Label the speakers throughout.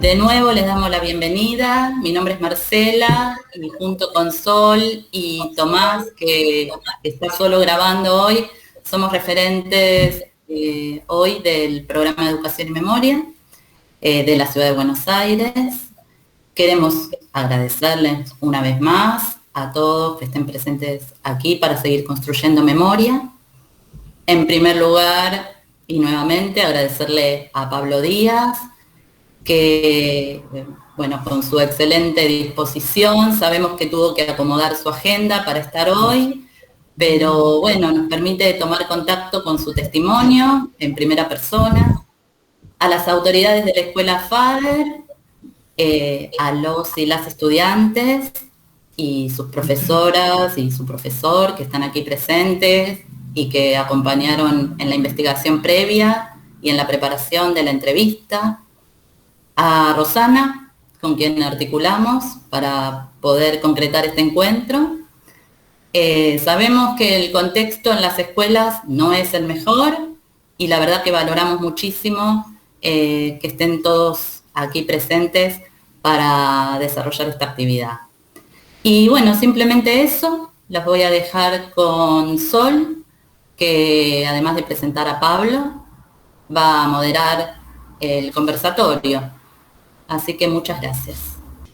Speaker 1: De nuevo les damos la bienvenida. Mi nombre es Marcela y junto con Sol y Tomás, que está solo grabando hoy, somos referentes hoy del programa de Educación y Memoria de la Ciudad de Buenos Aires. Queremos agradecerles una vez más a todos que estén presentes aquí para seguir construyendo memoria. En primer lugar, y nuevamente, agradecerle a Pablo Díaz, que, bueno, con su excelente disposición, sabemos que tuvo que acomodar su agenda para estar hoy, pero bueno, nos permite tomar contacto con su testimonio en primera persona, a las autoridades de la Escuela FADER, a los y las estudiantes y sus profesoras y su profesor que están aquí presentes y que acompañaron en la investigación previa y en la preparación de la entrevista, a Rosana, con quien articulamos para poder concretar este encuentro. Sabemos que el contexto en las escuelas no es el mejor y la verdad que valoramos muchísimo que estén todos aquí presentes para desarrollar esta actividad. Y bueno, simplemente eso, las voy a dejar con Sol, que además de presentar a Pablo, va a moderar el conversatorio. Así que muchas gracias.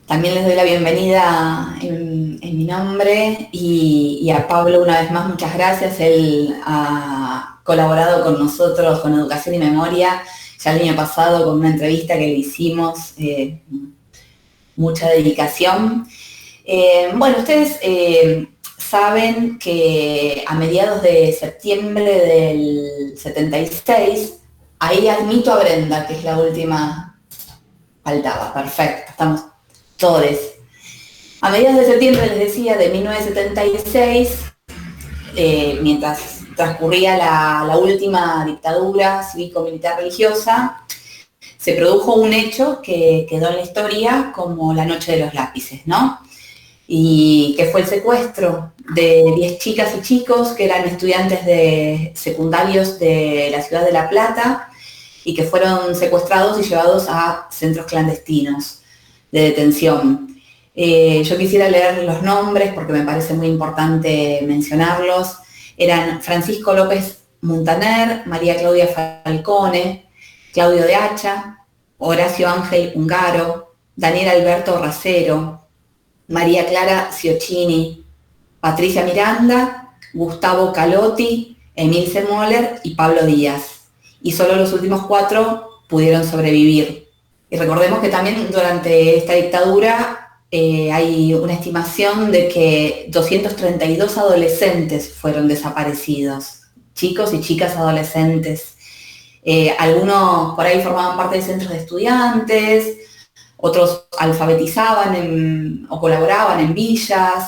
Speaker 2: También les doy la bienvenida en mi nombre y a Pablo una vez más muchas gracias. Él ha colaborado con nosotros con Educación y Memoria ya el año pasado con una entrevista que le hicimos, mucha dedicación. Bueno, ustedes saben que a mediados de septiembre del 76, ahí admito a Brenda, que es la última. Faltaba, perfecto, estamos todos. A mediados de septiembre, les decía, de 1976, mientras transcurría la última dictadura cívico-militar religiosa, se produjo un hecho que quedó en la historia como la noche de los lápices, ¿no? Y que fue el secuestro de 10 chicas y chicos que eran estudiantes de secundarios de la ciudad de La Plata, y que fueron secuestrados y llevados a centros clandestinos de detención. Yo quisiera leer los nombres porque me parece muy importante mencionarlos. Eran Francisco López Muntaner, María Claudia Falcone, Claudio de Hacha, Horacio Ángel Ungaro, Daniel Alberto Racero, María Clara Ciocchini, Patricia Miranda, Gustavo Calotti, Emil Semoller y Pablo Díaz. Y solo los últimos 4 pudieron sobrevivir. Y recordemos que también durante esta dictadura hay una estimación de que 232 adolescentes fueron desaparecidos, chicos y chicas adolescentes. Algunos por ahí formaban parte de centros de estudiantes, otros alfabetizaban o colaboraban en villas,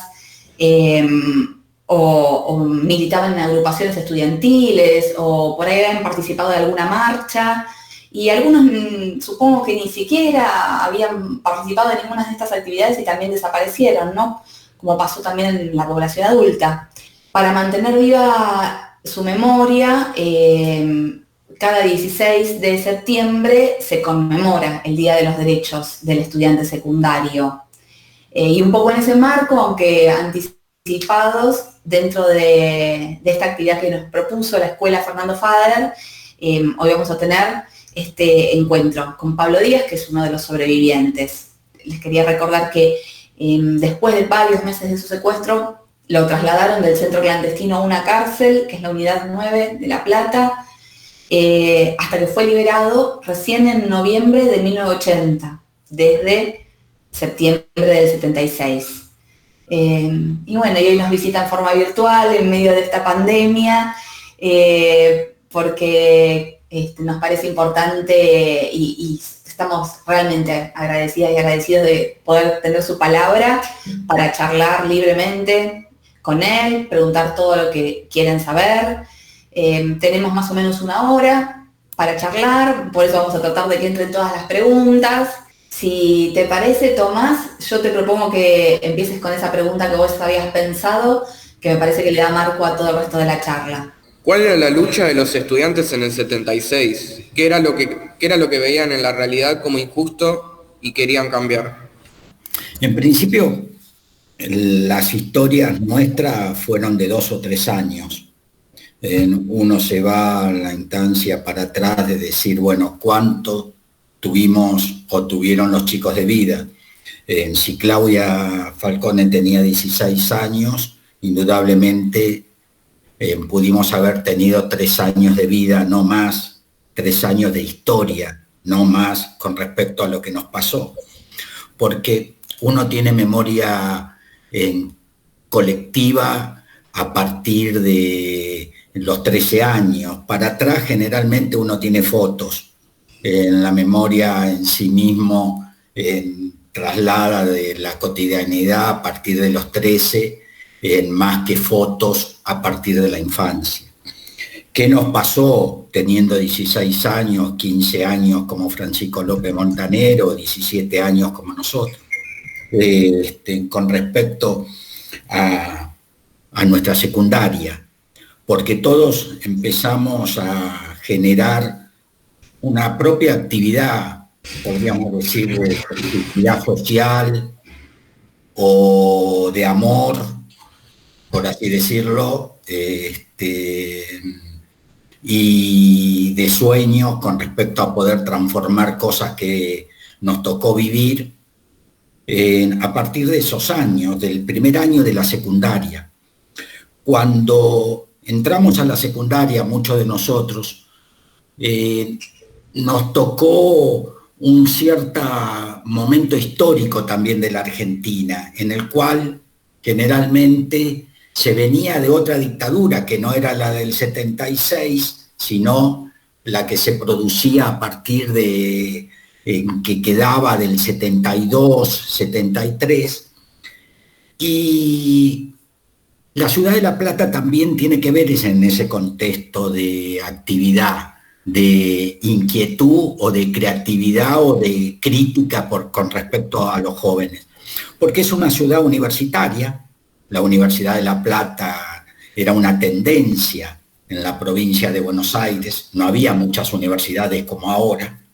Speaker 2: o militaban en agrupaciones estudiantiles, o por ahí habían participado de alguna marcha, y algunos supongo que ni siquiera habían participado de ninguna de estas actividades y también desaparecieron, ¿no? Como pasó también en la población adulta. Para mantener viva su memoria, cada 16 de septiembre se conmemora el Día de los Derechos del Estudiante Secundario. Y un poco en ese marco, aunque anticipados dentro de esta actividad que nos propuso la Escuela Fernando Fader, hoy vamos a tener este encuentro con Pablo Díaz, que es uno de los sobrevivientes. Les quería recordar que después de varios meses de su secuestro, lo trasladaron del centro clandestino a una cárcel, que es la Unidad 9 de La Plata, hasta que fue liberado recién en noviembre de 1980, desde septiembre del 76. Y bueno, y hoy nos visita en forma virtual en medio de esta pandemia, porque nos parece importante y estamos realmente agradecidas y agradecidos de poder tener su palabra para charlar libremente con él, preguntar todo lo que quieren saber. Tenemos más o menos una hora para charlar, por eso vamos a tratar de que entren todas las preguntas. Si te parece, Tomás, yo te propongo que empieces con esa pregunta que vos habías pensado, que me parece que le da marco a todo el resto de la charla.
Speaker 3: ¿Cuál era la lucha de los estudiantes en el 76? ¿Qué era lo que veían en la realidad como injusto y querían cambiar?
Speaker 4: En principio, las historias nuestras fueron de 2 o 3 años. Uno se va a la instancia para atrás de decir, bueno, ¿cuánto tuvimos o tuvieron los chicos de vida? Si Claudia Falcone tenía 16 años, indudablemente pudimos haber tenido 3 años de vida, no más, 3 años de historia, no más con respecto a lo que nos pasó. Porque uno tiene memoria colectiva a partir de los 13 años. Para atrás generalmente uno tiene fotos. En la memoria en sí mismo traslada de la cotidianidad a partir de los 13, más que fotos a partir de la infancia. ¿Qué nos pasó teniendo 16 años, 15 años como Francisco López Montanero, 17 años como nosotros? Con respecto a nuestra secundaria, porque todos empezamos a generar una propia actividad, podríamos decir, de actividad social o de amor, por así decirlo, y de sueños con respecto a poder transformar cosas que nos tocó vivir a partir de esos años, del primer año de la secundaria. Cuando entramos a la secundaria, muchos de nosotros, nos tocó un cierto momento histórico también de la Argentina, en el cual generalmente se venía de otra dictadura, que no era la del 76, sino la que se producía a partir de que quedaba del 72, 73, y la ciudad de La Plata también tiene que ver en ese contexto de actividad, de inquietud o de creatividad o de crítica con respecto a los jóvenes, porque es una ciudad universitaria. La Universidad de La Plata era una tendencia en la provincia de Buenos Aires, no había muchas universidades como ahora,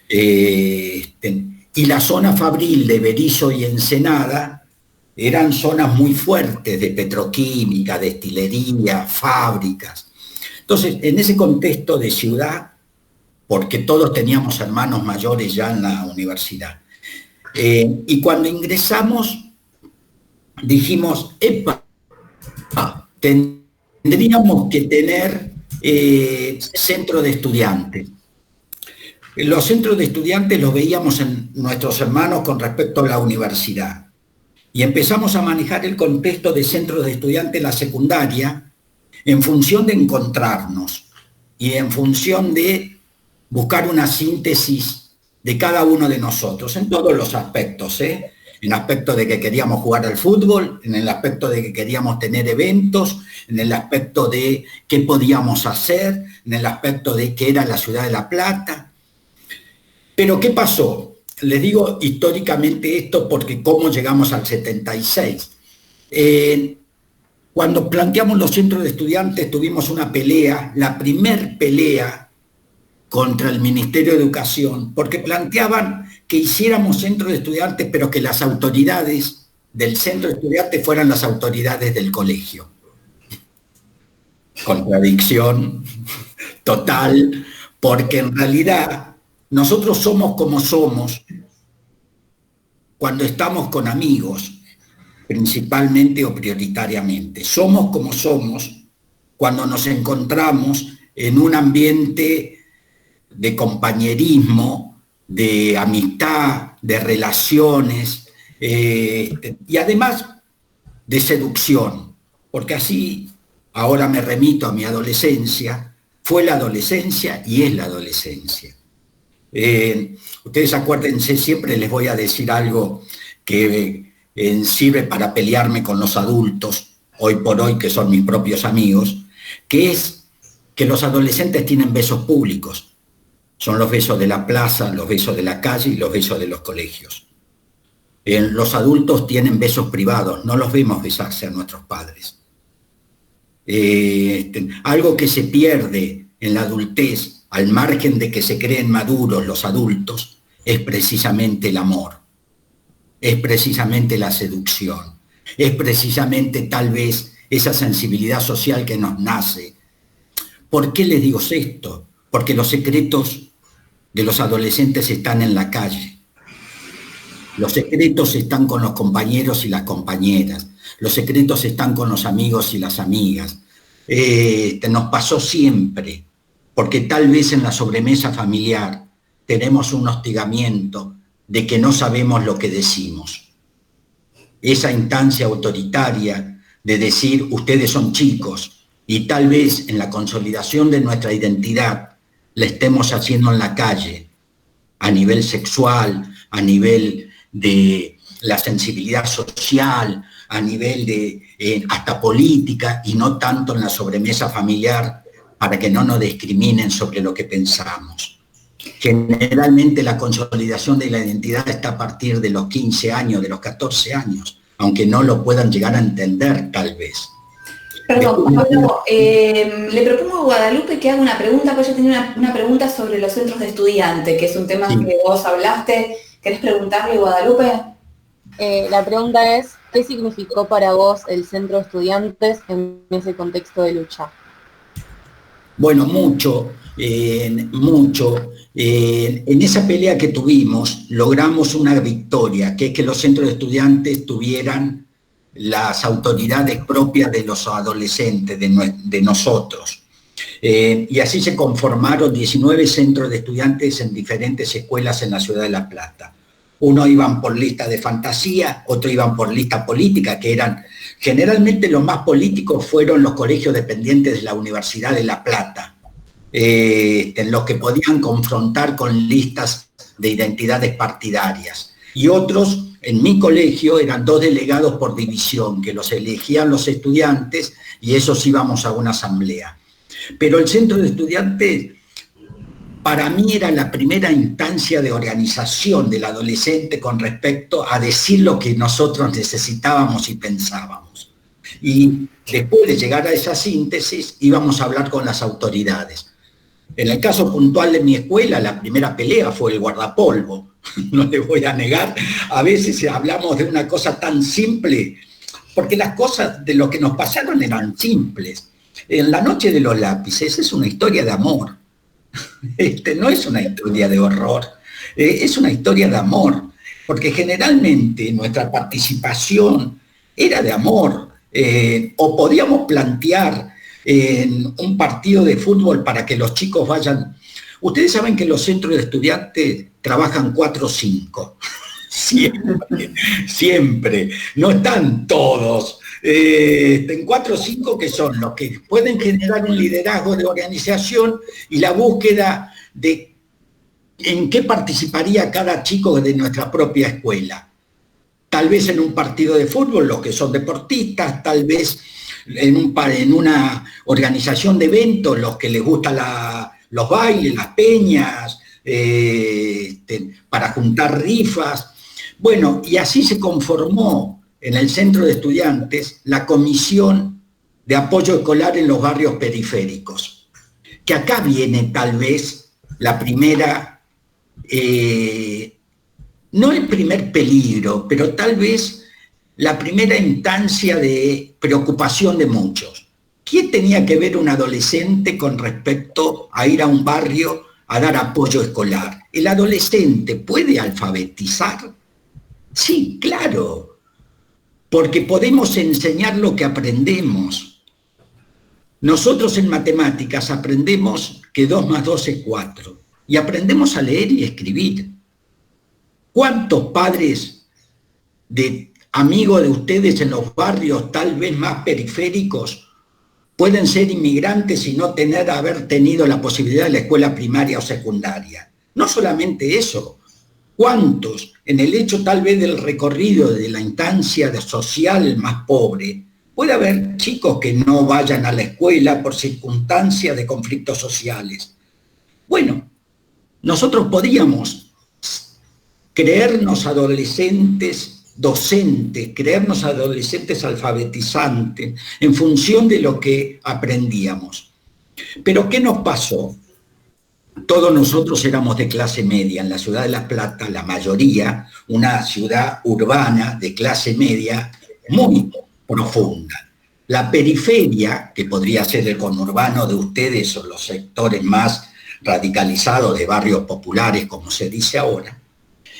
Speaker 4: y la zona fabril de Berisso y Ensenada eran zonas muy fuertes de petroquímica, destilería, fábricas. Entonces, en ese contexto de ciudad, porque todos teníamos hermanos mayores ya en la universidad, y cuando ingresamos dijimos, epa, tendríamos que tener centro de estudiantes. Los centros de estudiantes los veíamos en nuestros hermanos con respecto a la universidad. Y empezamos a manejar el contexto de centros de estudiantes en la secundaria en función de encontrarnos y en función de buscar una síntesis de cada uno de nosotros, en todos los aspectos, en el aspecto de que queríamos jugar al fútbol, en el aspecto de que queríamos tener eventos, en el aspecto de qué podíamos hacer, en el aspecto de qué era la ciudad de La Plata. Pero ¿qué pasó? Les digo históricamente esto porque cómo llegamos al 76. Cuando planteamos los centros de estudiantes tuvimos una pelea, la primer pelea contra el Ministerio de Educación, porque planteaban que hiciéramos centros de estudiantes, pero que las autoridades del centro de estudiantes fueran las autoridades del colegio. Contradicción total, porque en realidad nosotros somos como somos cuando estamos con amigos, principalmente o prioritariamente. Somos como somos cuando nos encontramos en un ambiente de compañerismo, de amistad, de relaciones, y además de seducción, porque así, ahora me remito a mi adolescencia, fue la adolescencia y es la adolescencia. Ustedes acuérdense, siempre les voy a decir algo que sirve para pelearme con los adultos, hoy por hoy que son mis propios amigos, que es que los adolescentes tienen besos públicos. Son los besos de la plaza, los besos de la calle y los besos de los colegios. Los adultos tienen besos privados, no los vemos besarse a nuestros padres. Algo que se pierde en la adultez, al margen de que se creen maduros los adultos, es precisamente el amor, es precisamente la seducción, es precisamente tal vez esa sensibilidad social que nos nace. ¿Por qué les digo esto? Porque los secretos de los adolescentes están en la calle. Los secretos están con los compañeros y las compañeras. Los secretos están con los amigos y las amigas. Nos pasó siempre, porque tal vez en la sobremesa familiar tenemos un hostigamiento de que no sabemos lo que decimos. Esa instancia autoritaria de decir, ustedes son chicos, y tal vez en la consolidación de nuestra identidad la estemos haciendo en la calle, a nivel sexual, a nivel de la sensibilidad social, a nivel de hasta política, y no tanto en la sobremesa familiar, para que no nos discriminen sobre lo que pensamos. Generalmente la consolidación de la identidad está a partir de los 15 años, de los 14 años, aunque no lo puedan llegar a entender tal vez.
Speaker 2: Perdón, Pablo, le propongo a Guadalupe que haga una pregunta, porque yo tenía una pregunta sobre los centros de estudiantes, que es un tema que vos hablaste. ¿Querés preguntarle, Guadalupe?
Speaker 5: La pregunta es, ¿qué significó para vos el centro de estudiantes en ese contexto de lucha?
Speaker 4: Bueno, mucho. En esa pelea que tuvimos, logramos una victoria, que es que los centros de estudiantes tuvieran las autoridades propias de los adolescentes, de nosotros. Y así se conformaron 19 centros de estudiantes en diferentes escuelas en la ciudad de La Plata. Unos iban por lista de fantasía, otros iban por lista política, que eran, generalmente los más políticos fueron los colegios dependientes de la Universidad de La Plata, en los que podían confrontar con listas de identidades partidarias. Y otros, en mi colegio, eran 2 delegados por división, que los elegían los estudiantes y esos íbamos a una asamblea. Pero el centro de estudiantes, para mí, era la primera instancia de organización del adolescente con respecto a decir lo que nosotros necesitábamos y pensábamos. Y después de llegar a esa síntesis, íbamos a hablar con las autoridades. En el caso puntual de mi escuela, la primera pelea fue el guardapolvo. No le voy a negar, a veces hablamos de una cosa tan simple, porque las cosas de lo que nos pasaron eran simples. En La noche de los lápices es una historia de amor. No es una historia de horror, es una historia de amor, porque generalmente nuestra participación era de amor, o podíamos plantear en un partido de fútbol para que los chicos vayan. Ustedes saben que los centros de estudiantes trabajan 4 o 5, siempre, no están todos. En 4 o 5 que son los que pueden generar un liderazgo de organización y la búsqueda de en qué participaría cada chico de nuestra propia escuela. Tal vez en un partido de fútbol, los que son deportistas, tal vez en una organización de eventos, los que les gustan los bailes, las peñas, para juntar rifas. Bueno, y así se conformó en el centro de estudiantes la comisión de apoyo escolar en los barrios periféricos, que acá viene tal vez la primera, no el primer peligro, pero tal vez la primera instancia de preocupación de muchos. ¿Qué tenía que ver un adolescente con respecto a ir a un barrio a dar apoyo escolar? ¿El adolescente puede alfabetizar? Sí, claro, porque podemos enseñar lo que aprendemos. Nosotros en matemáticas aprendemos que 2 más 2 es 4 y aprendemos a leer y escribir. ¿Cuántos padres de amigos de ustedes en los barrios tal vez más periféricos pueden ser inmigrantes y no haber tenido la posibilidad de la escuela primaria o secundaria? No solamente eso, ¿cuántos en el hecho tal vez del recorrido de la instancia social más pobre, puede haber chicos que no vayan a la escuela por circunstancias de conflictos sociales? Bueno, nosotros podíamos creernos adolescentes docentes, creernos adolescentes alfabetizantes en función de lo que aprendíamos. Pero ¿qué nos pasó? todos nosotros éramos de clase media. En la ciudad de La Plata, la mayoría, una ciudad urbana de clase media muy profunda. La periferia, que podría ser el conurbano de ustedes o los sectores más radicalizados de barrios populares, como se dice ahora,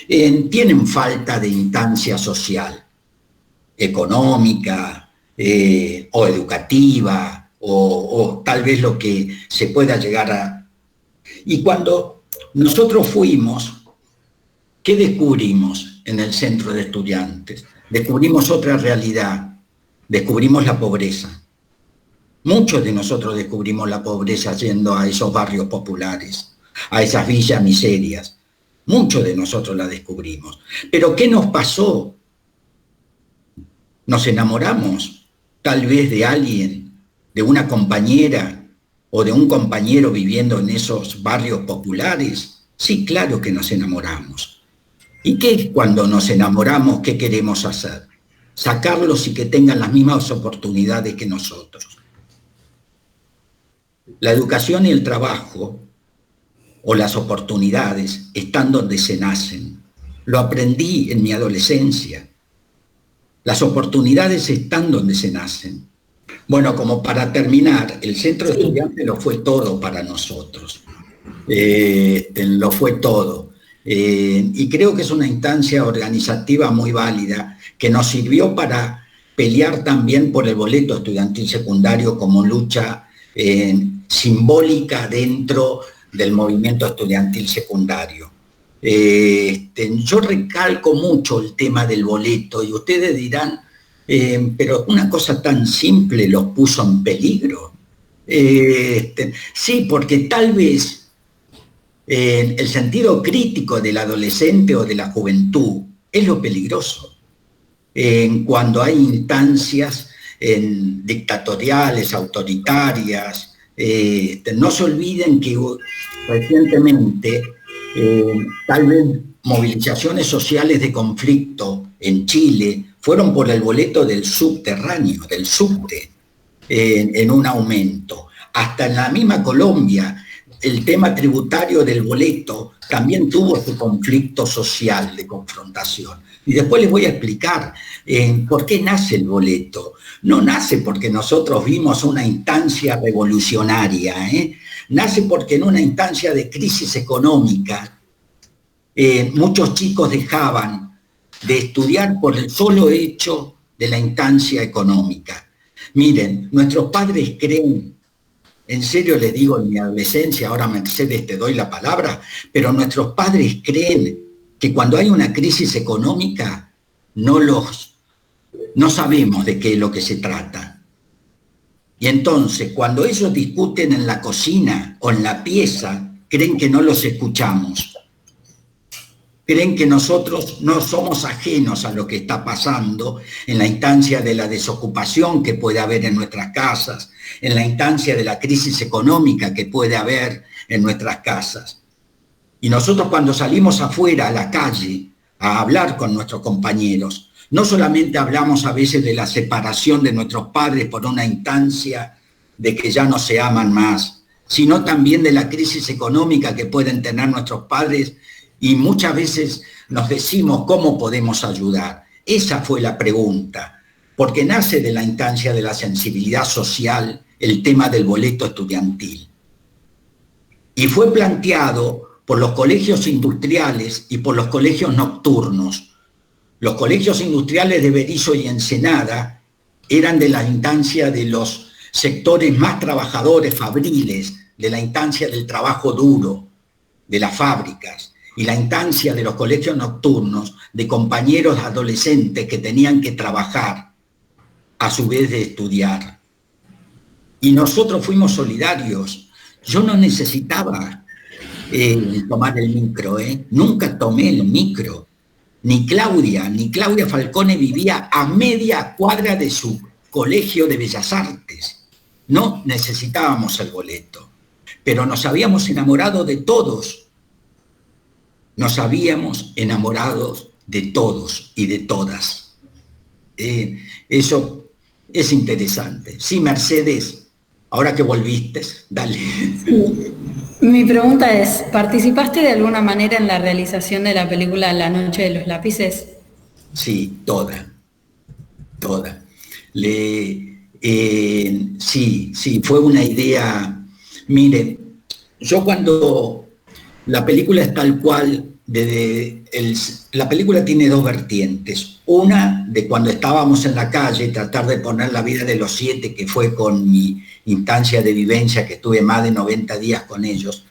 Speaker 4: tienen falta de instancia social, económica o educativa, o tal vez lo que se pueda llegar a... Y cuando nosotros fuimos, ¿qué descubrimos en el centro de estudiantes? Descubrimos otra realidad, descubrimos la pobreza. Muchos de nosotros descubrimos la pobreza yendo a esos barrios populares, a esas villas miserias. Muchos de nosotros la descubrimos. Pero ¿qué nos pasó? Nos enamoramos, tal vez de alguien, de una compañera o de un compañero viviendo en esos barrios populares. Sí, claro que nos enamoramos. ¿Y qué cuando nos enamoramos, qué queremos hacer? Sacarlos y que tengan las mismas oportunidades que nosotros. La educación y el trabajo, o las oportunidades, están donde se nacen. Lo aprendí en mi adolescencia. Las oportunidades están donde se nacen. Bueno, como para terminar, el centro de estudiantes lo fue todo para nosotros. Lo fue todo. Y creo que es una instancia organizativa muy válida que nos sirvió para pelear también por el boleto estudiantil secundario como lucha simbólica dentro del movimiento estudiantil secundario. Yo recalco mucho el tema del boleto y ustedes dirán, pero una cosa tan simple los puso en peligro. Sí, porque tal vez el sentido crítico del adolescente o de la juventud es lo peligroso. Cuando hay instancias dictatoriales, autoritarias, no se olviden que recientemente tal vez movilizaciones sociales de conflicto en Chile fueron por el boleto del subterráneo, del subte, en un aumento. Hasta en la misma Colombia, el tema tributario del boleto también tuvo su conflicto social de confrontación. Y después les voy a explicar por qué nace el boleto. No nace porque nosotros vimos una instancia revolucionaria, nace porque en una instancia de crisis económica muchos chicos dejaban de estudiar por el solo hecho de la instancia económica. Miren, nuestros padres creen, en serio les digo, en mi adolescencia, ahora Mercedes te doy la palabra, pero nuestros padres creen que cuando hay una crisis económica no sabemos de qué es lo que se trata. Y entonces, cuando ellos discuten en la cocina o en la pieza, creen que no los escuchamos. Creen que nosotros no somos ajenos a lo que está pasando en la instancia de la desocupación que puede haber en nuestras casas, en la instancia de la crisis económica que puede haber en nuestras casas. Y nosotros cuando salimos afuera a la calle a hablar con nuestros compañeros, no solamente hablamos a veces de la separación de nuestros padres por una instancia de que ya no se aman más, sino también de la crisis económica que pueden tener nuestros padres. Y muchas veces nos decimos cómo podemos ayudar. Esa fue la pregunta, porque nace de la instancia de la sensibilidad social el tema del boleto estudiantil. Y fue planteado por los colegios industriales y por los colegios nocturnos. Los colegios industriales de Berisso y Ensenada eran de la instancia de los sectores más trabajadores, fabriles, de la instancia del trabajo duro, de las fábricas. Y la instancia de los colegios nocturnos de compañeros adolescentes que tenían que trabajar a su vez de estudiar. Y nosotros fuimos solidarios. Yo no necesitaba tomar el micro, nunca tomé el micro. Ni Claudia Falcone vivía a media cuadra de su colegio de Bellas Artes. No necesitábamos el boleto, pero nos habíamos enamorado de todos. Nos habíamos enamorado de todos y de todas. Eso es interesante. Sí, Mercedes. Ahora que volviste, dale.
Speaker 6: Mi pregunta es, ¿participaste de alguna manera en la realización de la película La Noche de los Lápices?
Speaker 4: Sí, toda. Sí, fue una idea. Mire, yo cuando la película es tal cual, la película tiene dos vertientes. Una, de cuando estábamos en la calle, tratar de poner la vida de los 7, que fue con mi instancia de vivencia, que estuve más de 90 días con ellos,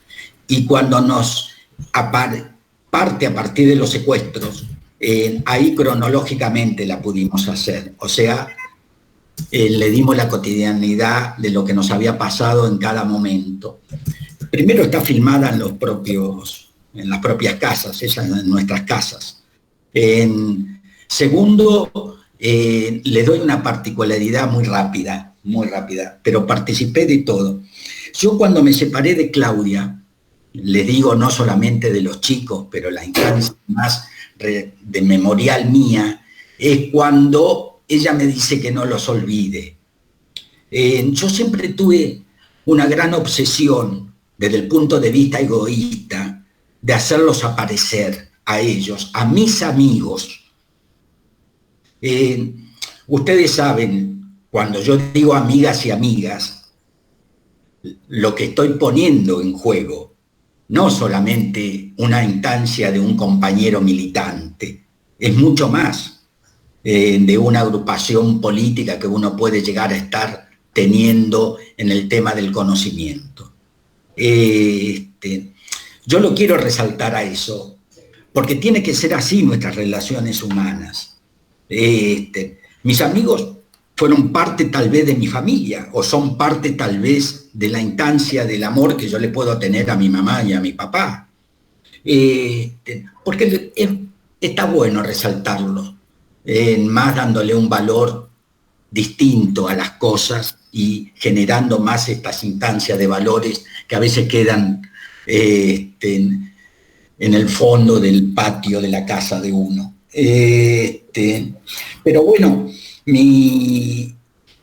Speaker 4: y cuando nos parte a partir de los secuestros, ahí cronológicamente la pudimos hacer. O sea, le dimos la cotidianidad de lo que nos había pasado en cada momento. Primero está filmada en las propias casas, en nuestras casas. Segundo, le doy una particularidad muy rápida, pero participé de todo. Yo cuando me separé de Claudia, le digo no solamente de los chicos, pero la instancia más de memorial mía, es cuando ella me dice que no los olvide. Yo siempre tuve una gran obsesión, desde el punto de vista egoísta, de hacerlos aparecer a ellos, a mis amigos. Ustedes saben, cuando yo digo amigas y amigas, lo que estoy poniendo en juego, no solamente una instancia de un compañero militante, es mucho más de una agrupación política que uno puede llegar a estar teniendo en el tema del conocimiento. Yo lo quiero resaltar a eso, porque tiene que ser así nuestras relaciones humanas. Mis amigos fueron parte tal vez de mi familia, o son parte tal vez de la instancia del amor que yo le puedo tener a mi mamá y a mi papá. Porque está bueno resaltarlo, más dándole un valor distinto a las cosas y generando más estas instancias de valores que a veces quedan en el fondo del patio de la casa de uno. Pero bueno,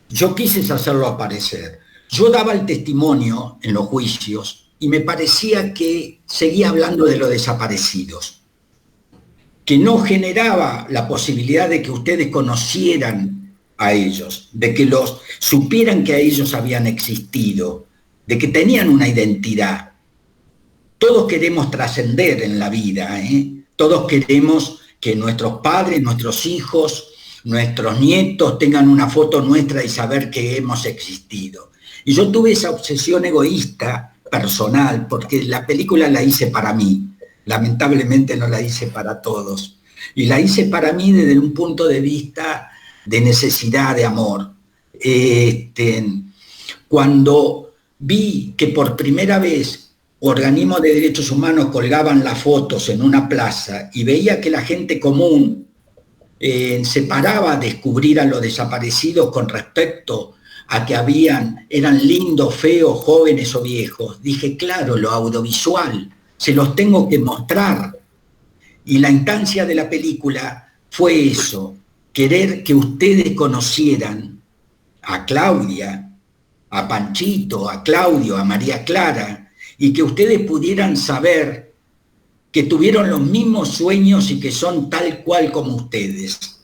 Speaker 4: yo quise hacerlo aparecer. Yo daba el testimonio en los juicios y me parecía que seguía hablando de los desaparecidos, que no generaba la posibilidad de que ustedes conocieran a ellos, de que los supieran que a ellos habían existido, de que tenían una identidad. Todos queremos trascender en la vida, Todos queremos que nuestros padres, nuestros hijos, nuestros nietos tengan una foto nuestra y saber que hemos existido. Y yo tuve esa obsesión egoísta, personal, porque la película la hice para mí. Lamentablemente no la hice para todos. Y la hice para mí desde un punto de vista de necesidad, de amor. Cuando vi que por primera vez organismos de derechos humanos colgaban las fotos en una plaza y veía que la gente común se paraba a descubrir a los desaparecidos con respecto a que eran lindos, feos, jóvenes o viejos, dije, claro, lo audiovisual, se los tengo que mostrar. Y la instancia de la película fue eso, querer que ustedes conocieran a Claudia, a Panchito, a Claudio, a María Clara, y que ustedes pudieran saber que tuvieron los mismos sueños y que son tal cual como ustedes.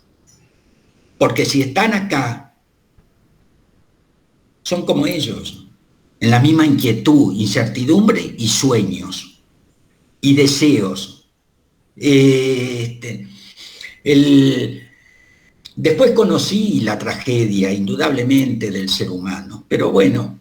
Speaker 4: Porque si están acá, son como ellos, en la misma inquietud, incertidumbre y sueños y deseos. Después conocí la tragedia, indudablemente, del ser humano, pero bueno,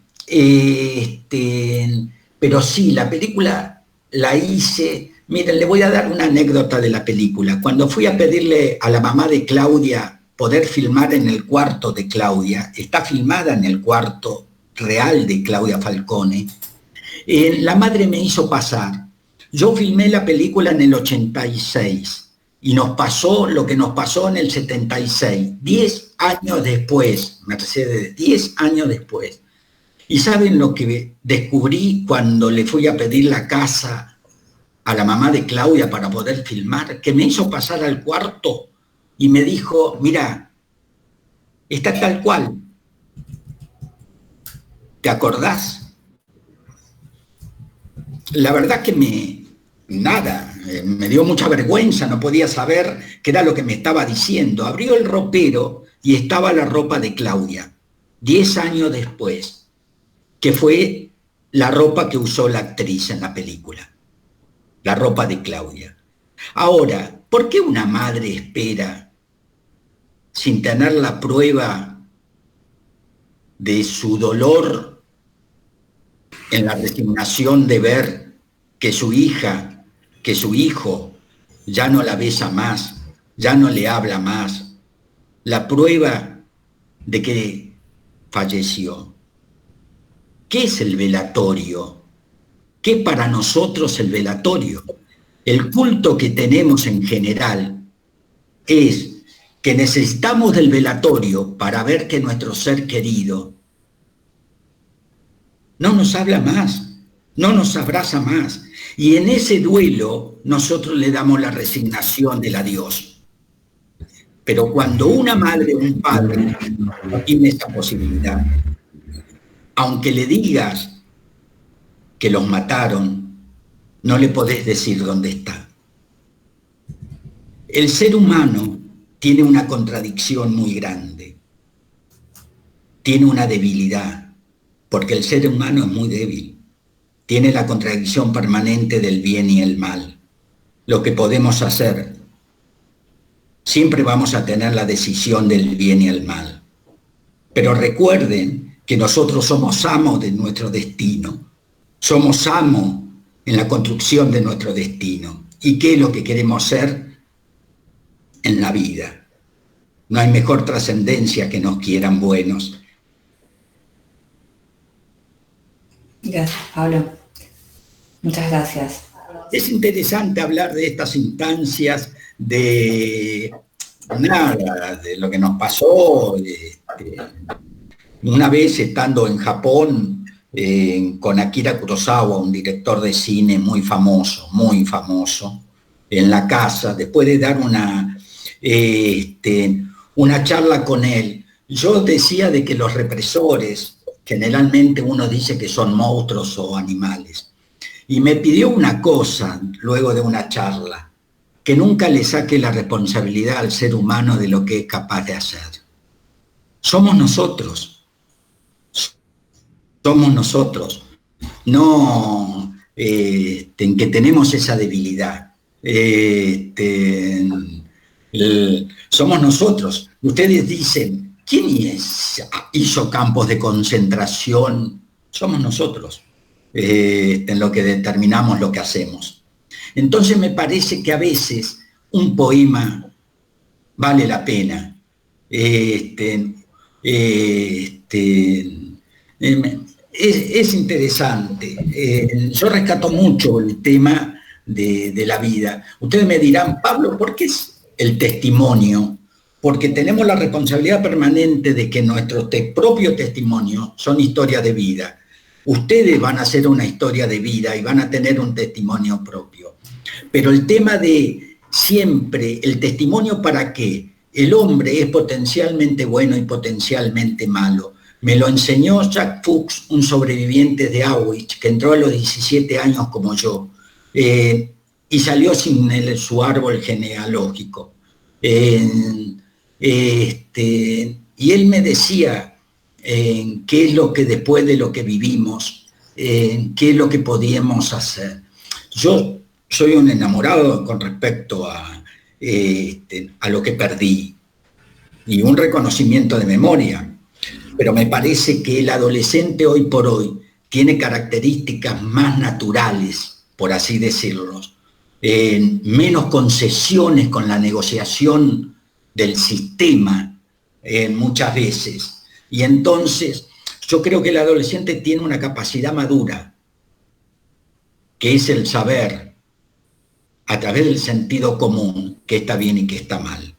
Speaker 4: pero sí, la película la hice. Miren, le voy a dar una anécdota de la película. Cuando fui a pedirle a la mamá de Claudia poder filmar en el cuarto de Claudia, está filmada en el cuarto real de Claudia Falcone, la madre me hizo pasar. Yo filmé la película en el 86 y nos pasó lo que nos pasó en el 76, 10 años después, Mercedes, 10 años después. ¿Y saben lo que descubrí cuando le fui a pedir la casa a la mamá de Claudia para poder filmar? Que me hizo pasar al cuarto y me dijo, mira, está tal cual. ¿Te acordás? La verdad que me dio mucha vergüenza, no podía saber qué era lo que me estaba diciendo. Abrió el ropero y estaba la ropa de Claudia, 10 años después, que fue la ropa que usó la actriz en la película, la ropa de Claudia. Ahora, ¿por qué una madre espera, sin tener la prueba de su dolor, en la resignación de ver que su hija, que su hijo ya no la besa más, ya no le habla más, la prueba de que falleció? ¿Qué es el velatorio? ¿Qué para nosotros el velatorio? El culto que tenemos en general es que necesitamos del velatorio para ver que nuestro ser querido no nos habla más, no nos abraza más. Y en ese duelo nosotros le damos la resignación del adiós. Pero cuando una madre o un padre no tiene esa posibilidad, aunque le digas que los mataron, no le podés decir dónde está. El ser humano tiene una contradicción muy grande, tiene una debilidad, porque el ser humano es muy débil, tiene la contradicción permanente del bien y el mal. Lo que podemos hacer, siempre vamos a tener la decisión del bien y el mal, pero recuerden que nosotros somos amos de nuestro destino, somos amos en la construcción de nuestro destino. ¿Y qué es lo que queremos ser en la vida? No hay mejor trascendencia que nos quieran buenos.
Speaker 2: Gracias, Pablo. Muchas gracias.
Speaker 4: Es interesante hablar de estas instancias, de nada, de lo que nos pasó. Una vez estando en Japón, con Akira Kurosawa, un director de cine muy famoso, en la casa, después de dar una charla con él, yo decía de que los represores, generalmente uno dice que son monstruos o animales, y me pidió una cosa luego de una charla, que nunca le saque la responsabilidad al ser humano de lo que es capaz de hacer. Somos nosotros, no en que tenemos esa debilidad. Somos nosotros. Ustedes dicen, ¿quién hizo campos de concentración? Somos nosotros, en lo que determinamos lo que hacemos. Entonces me parece que a veces un poema vale la pena. Es interesante. Yo rescato mucho el tema de la vida. Ustedes me dirán, Pablo, ¿por qué es el testimonio? Porque tenemos la responsabilidad permanente de que nuestros propios testimonios son historias de vida. Ustedes van a hacer una historia de vida y van a tener un testimonio propio. Pero el tema de siempre, el testimonio para qué, el hombre es potencialmente bueno y potencialmente malo. Me lo enseñó Jack Fuchs, un sobreviviente de Auschwitz, que entró a los 17 años como yo, y salió sin su árbol genealógico. Y él me decía qué es lo que después de lo que vivimos, qué es lo que podíamos hacer. Yo soy un enamorado con respecto a lo que perdí y un reconocimiento de memoria. Pero me parece que el adolescente hoy por hoy tiene características más naturales, por así decirlo, menos concesiones con la negociación del sistema muchas veces. Y entonces yo creo que el adolescente tiene una capacidad madura, que es el saber, a través del sentido común, qué está bien y qué está mal.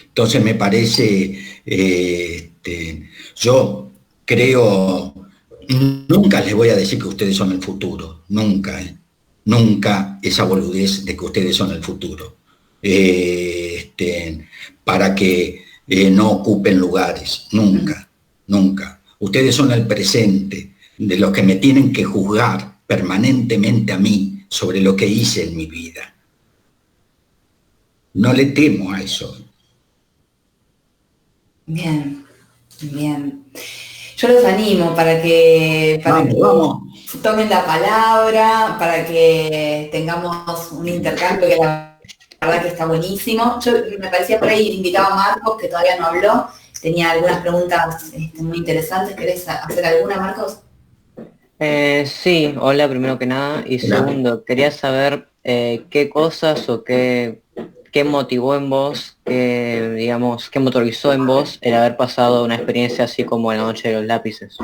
Speaker 4: Entonces me parece, yo creo, nunca les voy a decir que ustedes son el futuro, nunca, nunca esa boludez de que ustedes son el futuro. Para que no ocupen lugares, nunca, nunca. Ustedes son el presente de los que me tienen que juzgar permanentemente a mí sobre lo que hice en mi vida. No le temo a eso.
Speaker 2: Bien, bien. Yo los animo para que
Speaker 4: Vamos.
Speaker 2: tomen la palabra, para que tengamos un intercambio que la verdad que está buenísimo. Me parecía por ahí invitaba a Marcos, que todavía no habló, tenía algunas preguntas muy interesantes. ¿Querés hacer alguna, Marcos?
Speaker 7: Sí, hola primero que nada. Y segundo, quería saber qué cosas o qué motivó en vos, qué motorizó en vos el haber pasado una experiencia así como la noche de los lápices.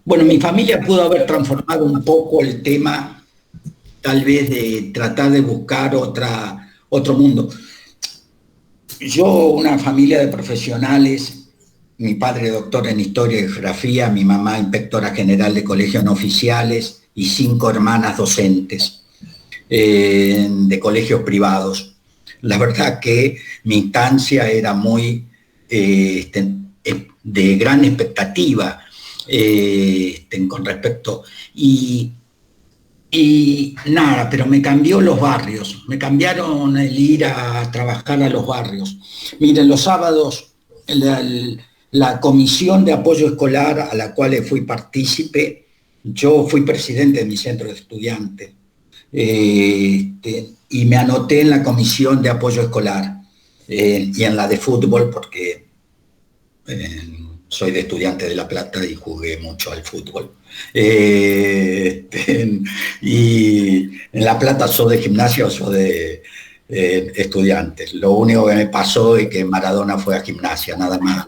Speaker 4: Bueno, mi familia pudo haber transformado un poco el tema, tal vez de tratar de buscar otro mundo. Yo, una familia de profesionales, mi padre doctor en Historia y Geografía, mi mamá inspectora general de colegios no oficiales y 5 hermanas docentes de colegios privados. La verdad que mi instancia era muy de gran expectativa con respecto y nada, pero me cambió los barrios, me cambiaron el ir a trabajar a los barrios. Miren, los sábados la comisión de apoyo escolar a la cual fui partícipe, yo fui presidente de mi centro de estudiantes y me anoté en la comisión de apoyo escolar y en la de fútbol porque soy de Estudiantes de La Plata y jugué mucho al fútbol. Y en La Plata soy de Gimnasia o soy de Estudiantes. Lo único que me pasó es que Maradona fue a Gimnasia, nada más.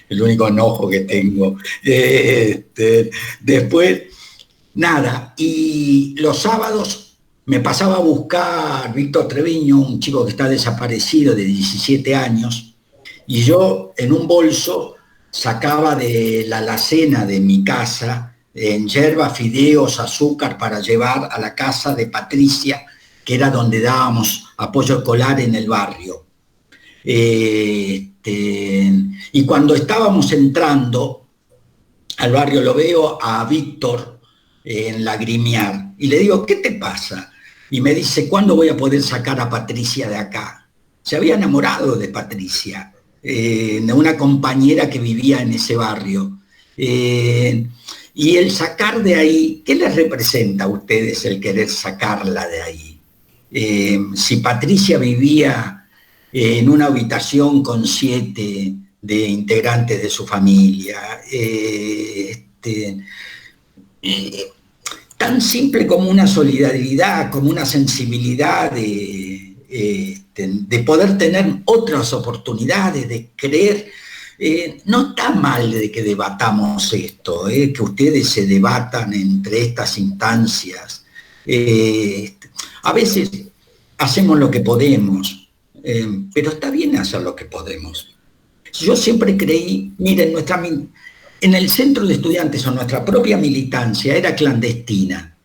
Speaker 4: El único enojo que tengo. Después, nada. Y los sábados me pasaba a buscar Víctor Treviño, un chico que está desaparecido de 17 años, y yo en un bolso sacaba de la alacena de mi casa en yerba, fideos, azúcar para llevar a la casa de Patricia, que era donde dábamos apoyo escolar en el barrio. Y cuando estábamos entrando al barrio lo veo a Víctor lagrimear y le digo, ¿qué te pasa? Y me dice, ¿cuándo voy a poder sacar a Patricia de acá? Se había enamorado de Patricia, de una compañera que vivía en ese barrio. Y el sacar de ahí, ¿qué les representa a ustedes el querer sacarla de ahí? Si Patricia vivía en una habitación con 7 de integrantes de su familia, tan simple como una solidaridad, como una sensibilidad de poder tener otras oportunidades, de creer. No está mal de que debatamos esto, que ustedes se debatan entre estas instancias. A veces hacemos lo que podemos, pero está bien hacer lo que podemos. Yo siempre creí, miren, en el centro de estudiantes o nuestra propia militancia era clandestina.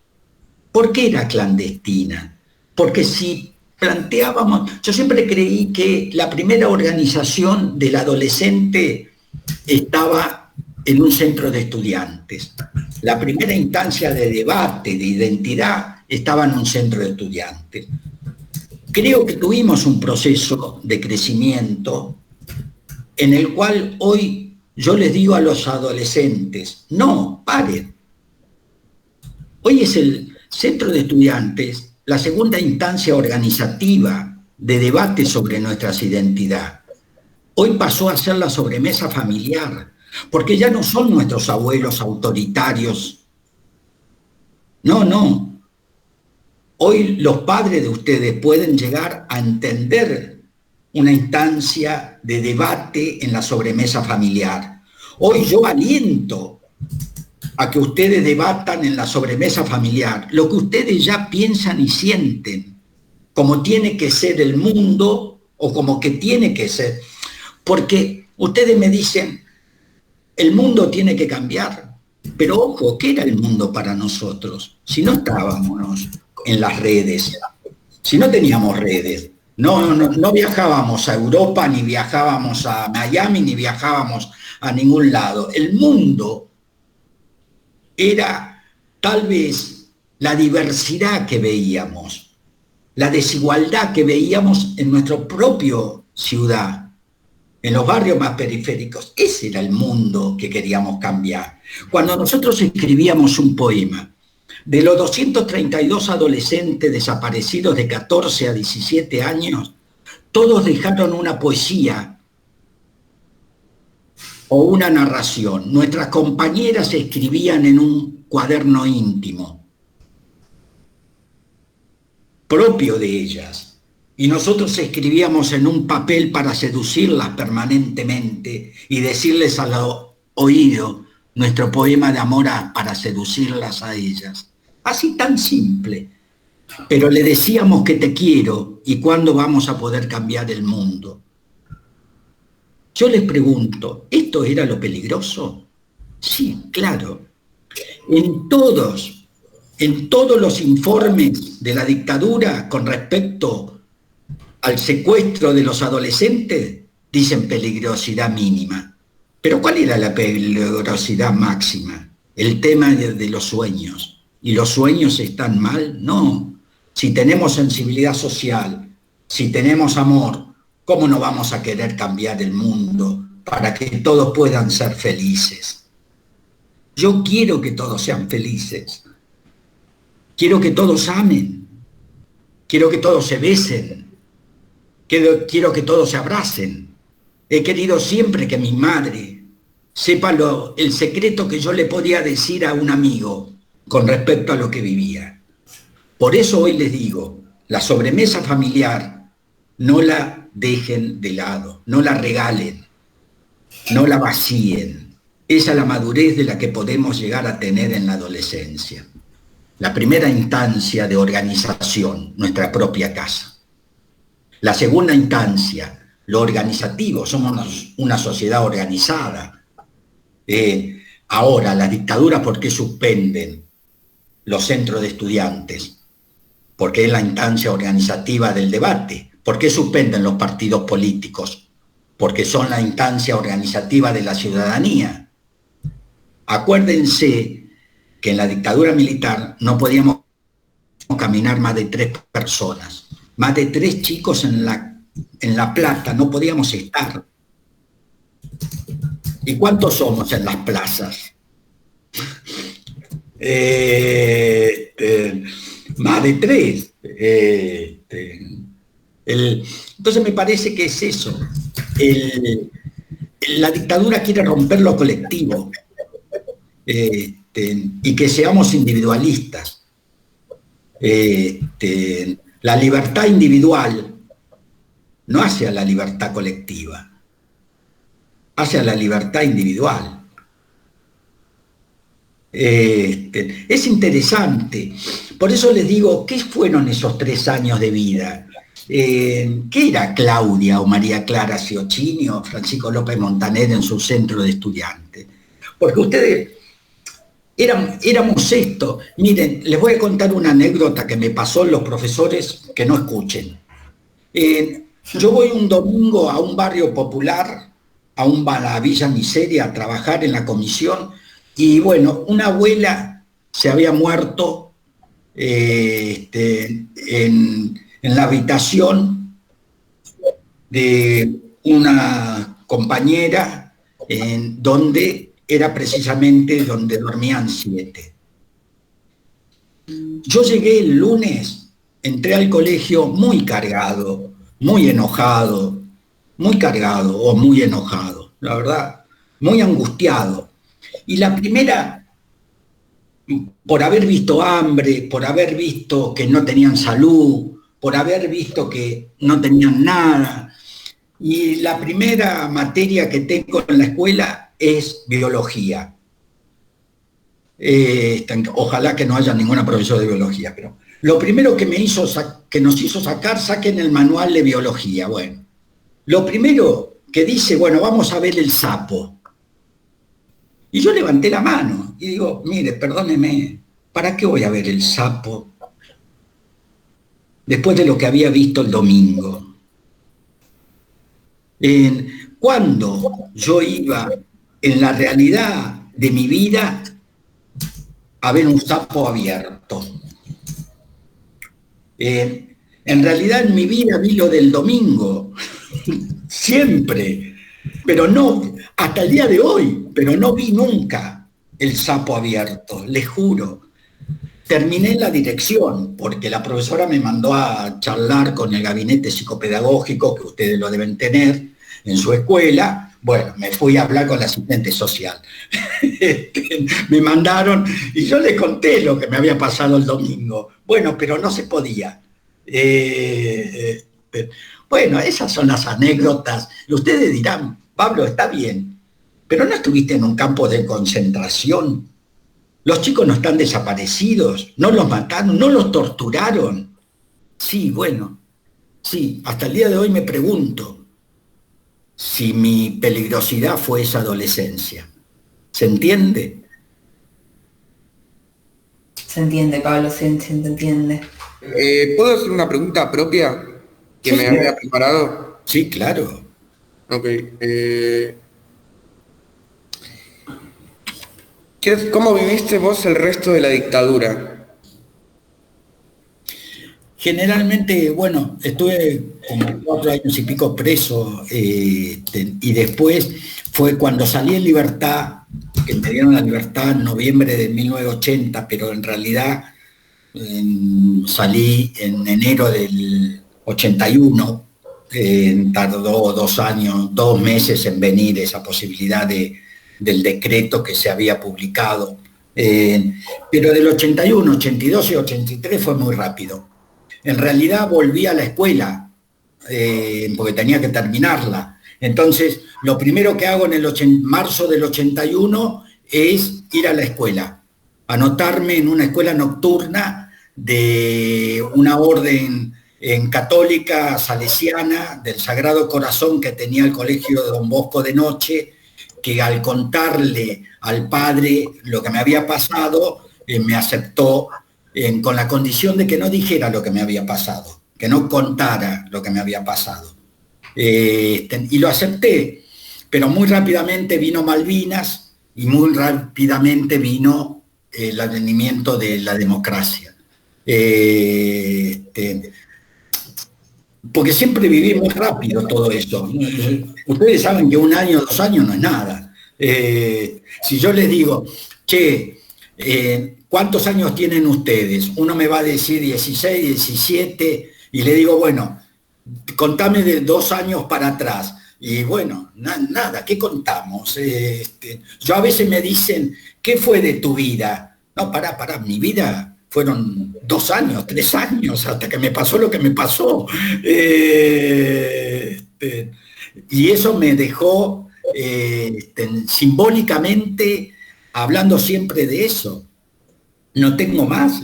Speaker 4: ¿Por qué era clandestina? Porque si planteábamos, yo siempre creí que la primera organización del adolescente estaba en un centro de estudiantes. La primera instancia de debate, de identidad, estaba en un centro de estudiantes. Creo que tuvimos un proceso de crecimiento en el cual hoy yo les digo a los adolescentes, no, paren. Hoy es el centro de estudiantes la segunda instancia organizativa de debate sobre nuestras identidades. Hoy pasó a ser la sobremesa familiar, porque ya no son nuestros abuelos autoritarios. No. Hoy los padres de ustedes pueden llegar a entender una instancia de debate en la sobremesa familiar. Hoy yo aliento a que ustedes debatan en la sobremesa familiar lo que ustedes ya piensan y sienten, como tiene que ser el mundo o como que tiene que ser. Porque ustedes me dicen, el mundo tiene que cambiar, pero ojo, ¿qué era el mundo para nosotros? Si no estábamos en las redes, si no teníamos redes, No viajábamos a Europa, ni viajábamos a Miami, ni viajábamos a ningún lado. El mundo era tal vez la diversidad que veíamos, la desigualdad que veíamos en nuestra propia ciudad, en los barrios más periféricos. Ese era el mundo que queríamos cambiar. Cuando nosotros escribíamos un poema, de los 232 adolescentes desaparecidos de 14 a 17 años, todos dejaron una poesía o una narración. Nuestras compañeras escribían en un cuaderno íntimo, propio de ellas, y nosotros escribíamos en un papel para seducirlas permanentemente y decirles al oído nuestro poema de amor para seducirlas a ellas. Así tan simple, pero le decíamos que te quiero y cuándo vamos a poder cambiar el mundo. Yo les pregunto, ¿esto era lo peligroso? Sí, claro. En todos los informes de la dictadura con respecto al secuestro de los adolescentes, dicen peligrosidad mínima. Pero ¿cuál era la peligrosidad máxima? El tema de los sueños. ¿Y los sueños están mal? No. Si tenemos sensibilidad social, si tenemos amor, ¿cómo no vamos a querer cambiar el mundo para que todos puedan ser felices? Yo quiero que todos sean felices. Quiero que todos amen. Quiero que todos se besen. Quiero que todos se abracen. He querido siempre que mi madre sepa el secreto que yo le podía decir a un amigo con respecto a lo que vivía. Por eso hoy les digo, la sobremesa familiar no la dejen de lado, no la regalen, no la vacíen. Esa es la madurez de la que podemos llegar a tener en la adolescencia. La primera instancia de organización, nuestra propia casa. La segunda instancia, lo organizativo, somos una sociedad organizada. Ahora, las dictaduras, ¿por qué suspenden los centros de estudiantes? Porque es la instancia organizativa del debate. ¿Por qué suspenden los partidos políticos? Porque son la instancia organizativa de la ciudadanía. Acuérdense que en la dictadura militar no podíamos caminar más de 3 personas. Más de 3 chicos en La Plata no podíamos estar. ¿Y cuántos somos en las plazas? Más de 3. Entonces me parece que es eso. La dictadura quiere romper lo colectivo y que seamos individualistas. La libertad individual no hace a la libertad colectiva, hace a la libertad individual. Es interesante. Por eso les digo, ¿qué fueron esos 3 años de vida? ¿Qué era Claudia o María Clara Ciocchini o Francisco López Montaner en su centro de estudiantes? Porque ustedes éramos esto. Miren, les voy a contar una anécdota que me pasó los profesores que no escuchen. Yo voy un domingo a un barrio popular, a la Villa Miseria, a trabajar en la comisión. Y bueno, una abuela se había muerto en la habitación de una compañera, donde era precisamente donde dormían 7. Yo llegué el lunes, entré al colegio muy cargado, muy enojado, muy cargado o muy enojado, la verdad, muy angustiado. Y la primera, por haber visto hambre, por haber visto que no tenían salud, por haber visto que no tenían nada. Y la primera materia que tengo en la escuela es biología. Ojalá que no haya ninguna profesora de biología, pero lo primero que nos hizo sacar, saquen el manual de biología. Bueno, lo primero que dice, bueno, vamos a ver el sapo. Y yo levanté la mano y digo, mire, perdóneme, ¿para qué voy a ver el sapo? Después de lo que había visto el domingo. Cuando yo iba en la realidad de mi vida a ver un sapo abierto. En realidad en mi vida vi lo del domingo, siempre, pero no, hasta el día de hoy, pero no vi nunca el sapo abierto, les juro. Terminé en la dirección, porque la profesora me mandó a charlar con el gabinete psicopedagógico, que ustedes lo deben tener en su escuela. Bueno, me fui a hablar con la asistente social. Me mandaron y yo le conté lo que me había pasado el domingo. Bueno, pero no se podía. Bueno, esas son las anécdotas. Y ustedes dirán, Pablo, está bien, pero ¿no estuviste en un campo de concentración? Los chicos no están desaparecidos, no los mataron, no los torturaron. Sí, bueno, sí, hasta el día de hoy me pregunto si mi peligrosidad fue esa adolescencia. ¿Se entiende?
Speaker 2: Se entiende, Pablo, se entiende.
Speaker 3: ¿Puedo hacer una pregunta propia que me había preparado?
Speaker 4: Sí, claro.
Speaker 3: Ok. ¿Cómo viviste vos el resto de la dictadura?
Speaker 4: Generalmente, bueno, estuve como 4 años y pico preso, y después fue cuando salí en libertad, que me dieron la libertad en noviembre de 1980, pero en realidad salí en enero del 81, tardó 2 años, 2 meses en venir esa posibilidad del decreto que se había publicado, pero del 81, 82 y 83 fue muy rápido. En realidad volví a la escuela, porque tenía que terminarla. Entonces, lo primero que hago en marzo del 81 es ir a la escuela, anotarme en una escuela nocturna de una orden católica salesiana del Sagrado Corazón que tenía el colegio de Don Bosco de noche, que al contarle al padre lo que me había pasado, me aceptó con la condición de que no dijera lo que me había pasado, que no contara lo que me había pasado. Y lo acepté, pero muy rápidamente vino Malvinas y muy rápidamente vino el advenimiento de la democracia. Porque siempre viví muy rápido todo esto. Ustedes saben que 1 año, 2 años no es nada. Si yo les digo, che, ¿cuántos años tienen ustedes? Uno me va a decir 16, 17, y le digo, bueno, contame de 2 años para atrás. Y bueno, nada, ¿qué contamos? Yo a veces me dicen, ¿qué fue de tu vida? No, pará, mi vida fueron 2 años, 3 años, hasta que me pasó lo que me pasó. Y eso me dejó simbólicamente hablando siempre de eso. No tengo más.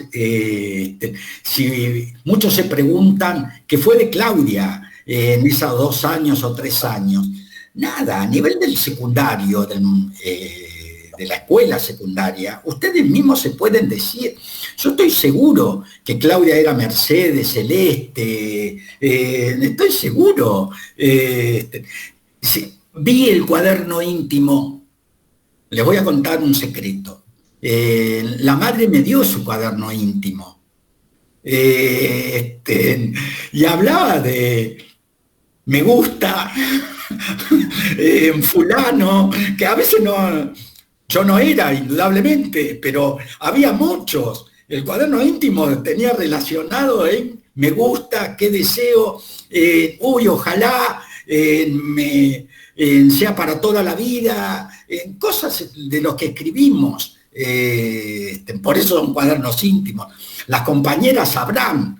Speaker 4: Si muchos se preguntan qué fue de Claudia en esos 2 años o 3 años, nada, a nivel del secundario, de la escuela secundaria, ustedes mismos se pueden decir, yo estoy seguro que Claudia era Mercedes, Celeste, estoy seguro. Vi el cuaderno íntimo, les voy a contar un secreto. La madre me dio su cuaderno íntimo, y hablaba de me gusta, fulano, que a veces no, yo no era, indudablemente, pero había muchos. El cuaderno íntimo tenía relacionado me gusta, qué deseo, ojalá sea para toda la vida, cosas de los que escribimos. Por eso son cuadernos íntimos. Las compañeras sabrán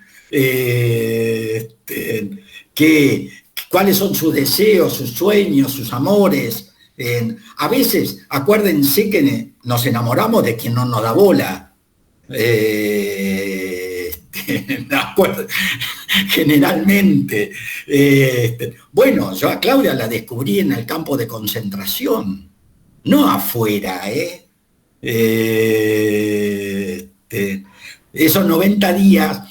Speaker 4: cuáles son sus deseos, sus sueños, sus amores. A veces, acuérdense que nos enamoramos de quien no nos da bola. Generalmente. Bueno, yo a Claudia la descubrí en el campo de concentración, no afuera, esos 90 días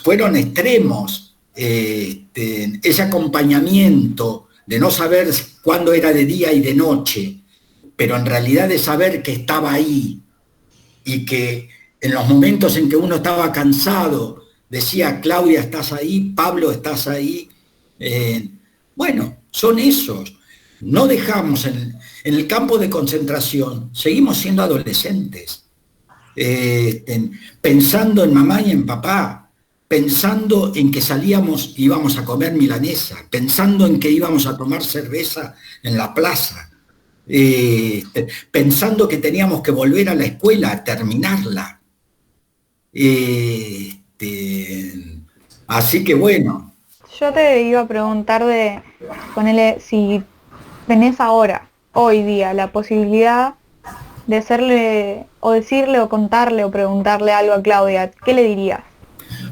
Speaker 4: fueron extremos. Ese acompañamiento de no saber cuándo era de día y de noche, pero en realidad de saber que estaba ahí y que en los momentos en que uno estaba cansado decía, Claudia, estás ahí, Pablo, estás ahí. Bueno, son esos. No dejamos en el campo de concentración, seguimos siendo adolescentes, pensando en mamá y en papá, pensando en que salíamos, íbamos a comer milanesa, pensando en que íbamos a tomar cerveza en la plaza, pensando que teníamos que volver a la escuela a terminarla. Así que bueno.
Speaker 8: Yo te iba a preguntar de, ponele, si tenés ahora, hoy día, la posibilidad de hacerle, o decirle, o contarle, o preguntarle algo a Claudia, ¿qué le dirías?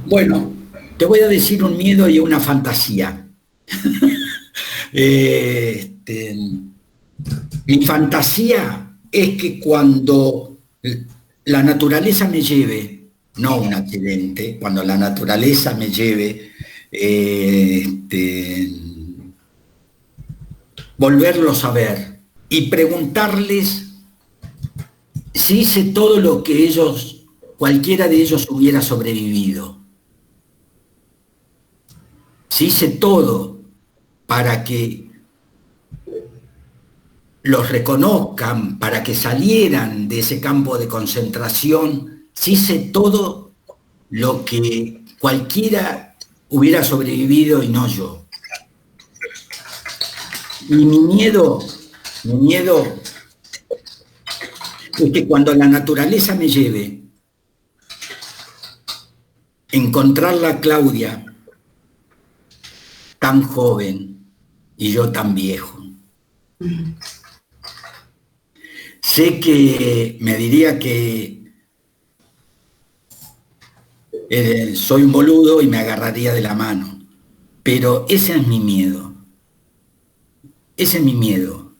Speaker 4: Bueno, te voy a decir un miedo y una fantasía. Mi fantasía es que cuando la naturaleza me lleve, no un accidente, cuando la naturaleza me lleve, volverlos a ver y preguntarles si hice todo lo que ellos, cualquiera de ellos hubiera sobrevivido. Si hice todo para que los reconozcan, para que salieran de ese campo de concentración, si hice todo lo que cualquiera hubiera sobrevivido y no yo. Y mi miedo es que cuando la naturaleza me lleve, encontrarla a Claudia tan joven y yo tan viejo. Sé que me diría que soy un boludo y me agarraría de la mano, pero ese es mi miedo. Ese es mi miedo,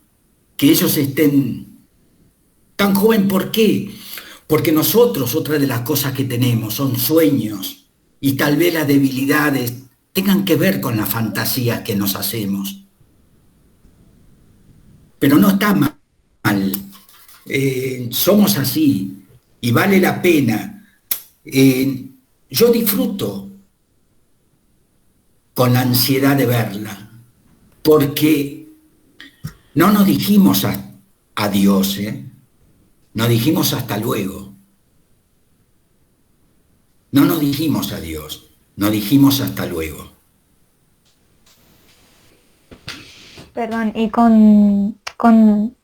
Speaker 4: que ellos estén tan joven. ¿Por qué? Porque nosotros, otra de las cosas que tenemos son sueños, y tal vez las debilidades tengan que ver con las fantasías que nos hacemos. Pero no está mal. Somos así y vale la pena. Yo disfruto con la ansiedad de verla, porque no nos dijimos adiós, nos dijimos hasta luego. No nos dijimos adiós, nos dijimos hasta luego.
Speaker 8: Perdón, y con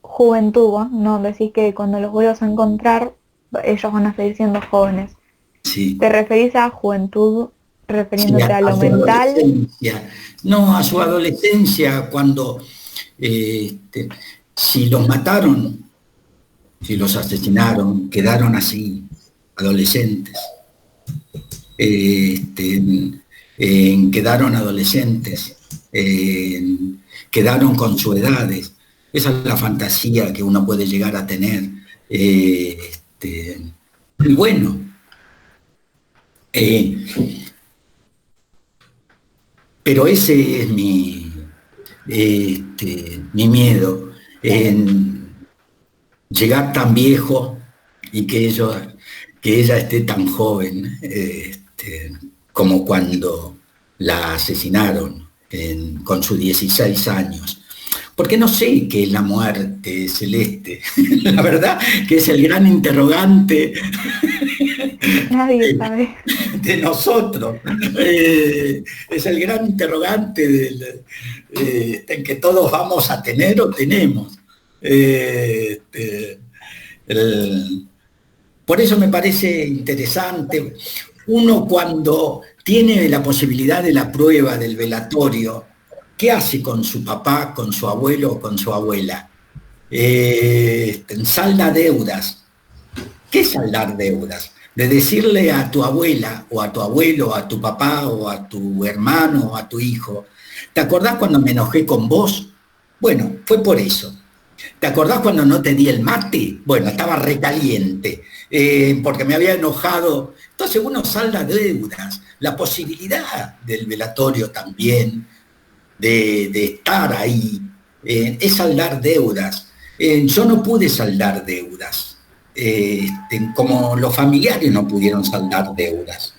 Speaker 8: juventud, ¿no? Decís que cuando los vuelvas a encontrar, ellos van a seguir siendo jóvenes.
Speaker 4: Sí.
Speaker 8: ¿Te referís a juventud refiriéndote
Speaker 4: Sí,
Speaker 8: a lo mental?
Speaker 4: No, a su adolescencia, cuando si los mataron, si los asesinaron, quedaron así, adolescentes. Quedaron adolescentes, quedaron con sus edades. Esa es la fantasía que uno puede llegar a tener. Y bueno, pero ese es mi miedo, en llegar tan viejo y que ella esté tan joven, como cuando la asesinaron con sus 16 años. Porque no sé qué es la muerte, Celeste. La verdad que es el gran interrogante.
Speaker 8: Nadie sabe.
Speaker 4: De nosotros. Es el gran interrogante en que todos vamos a tener o tenemos. Por eso me parece interesante. Uno, cuando tiene la posibilidad de la prueba del velatorio, ¿qué hace con su papá, con su abuelo o con su abuela? Salda deudas. ¿Qué es saldar deudas? De decirle a tu abuela o a tu abuelo, o a tu papá o a tu hermano o a tu hijo, ¿te acordás cuando me enojé con vos? Bueno, fue por eso. ¿Te acordás cuando no te di el mate? Bueno, estaba recaliente, porque me había enojado. Entonces uno salda deudas. La posibilidad del velatorio también de estar ahí, es saldar deudas. Yo no pude saldar deudas, como los familiares no pudieron saldar deudas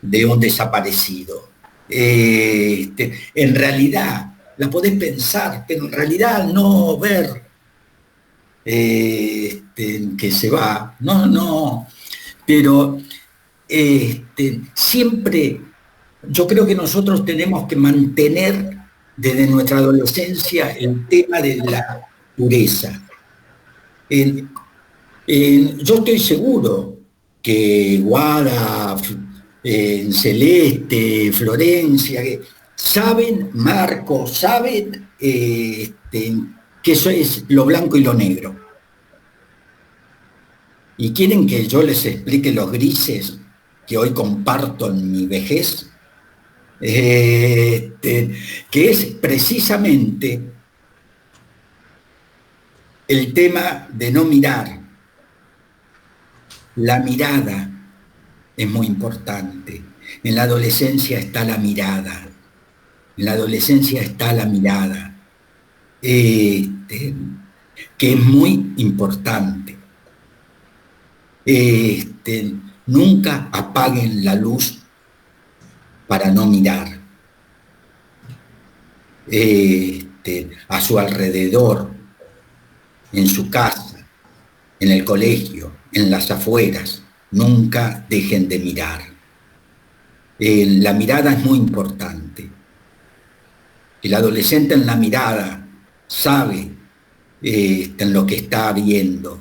Speaker 4: de un desaparecido. En realidad, la podés pensar, pero en realidad al no ver que se va, no, pero siempre yo creo que nosotros tenemos que mantener desde nuestra adolescencia el tema de la pureza. Yo estoy seguro que Guada, Celeste, Florencia, saben, Marco, saben que eso es lo blanco y lo negro. ¿Y quieren que yo les explique los grises que hoy comparto en mi vejez? Que es precisamente el tema de no mirar. La mirada es muy importante. En la adolescencia está la mirada. En la adolescencia está la mirada. Que es muy importante. Nunca apaguen la luz para no mirar. A su alrededor, en su casa, en el colegio, en las afueras, nunca dejen de mirar. La mirada es muy importante. El adolescente en la mirada sabe en lo que está viendo.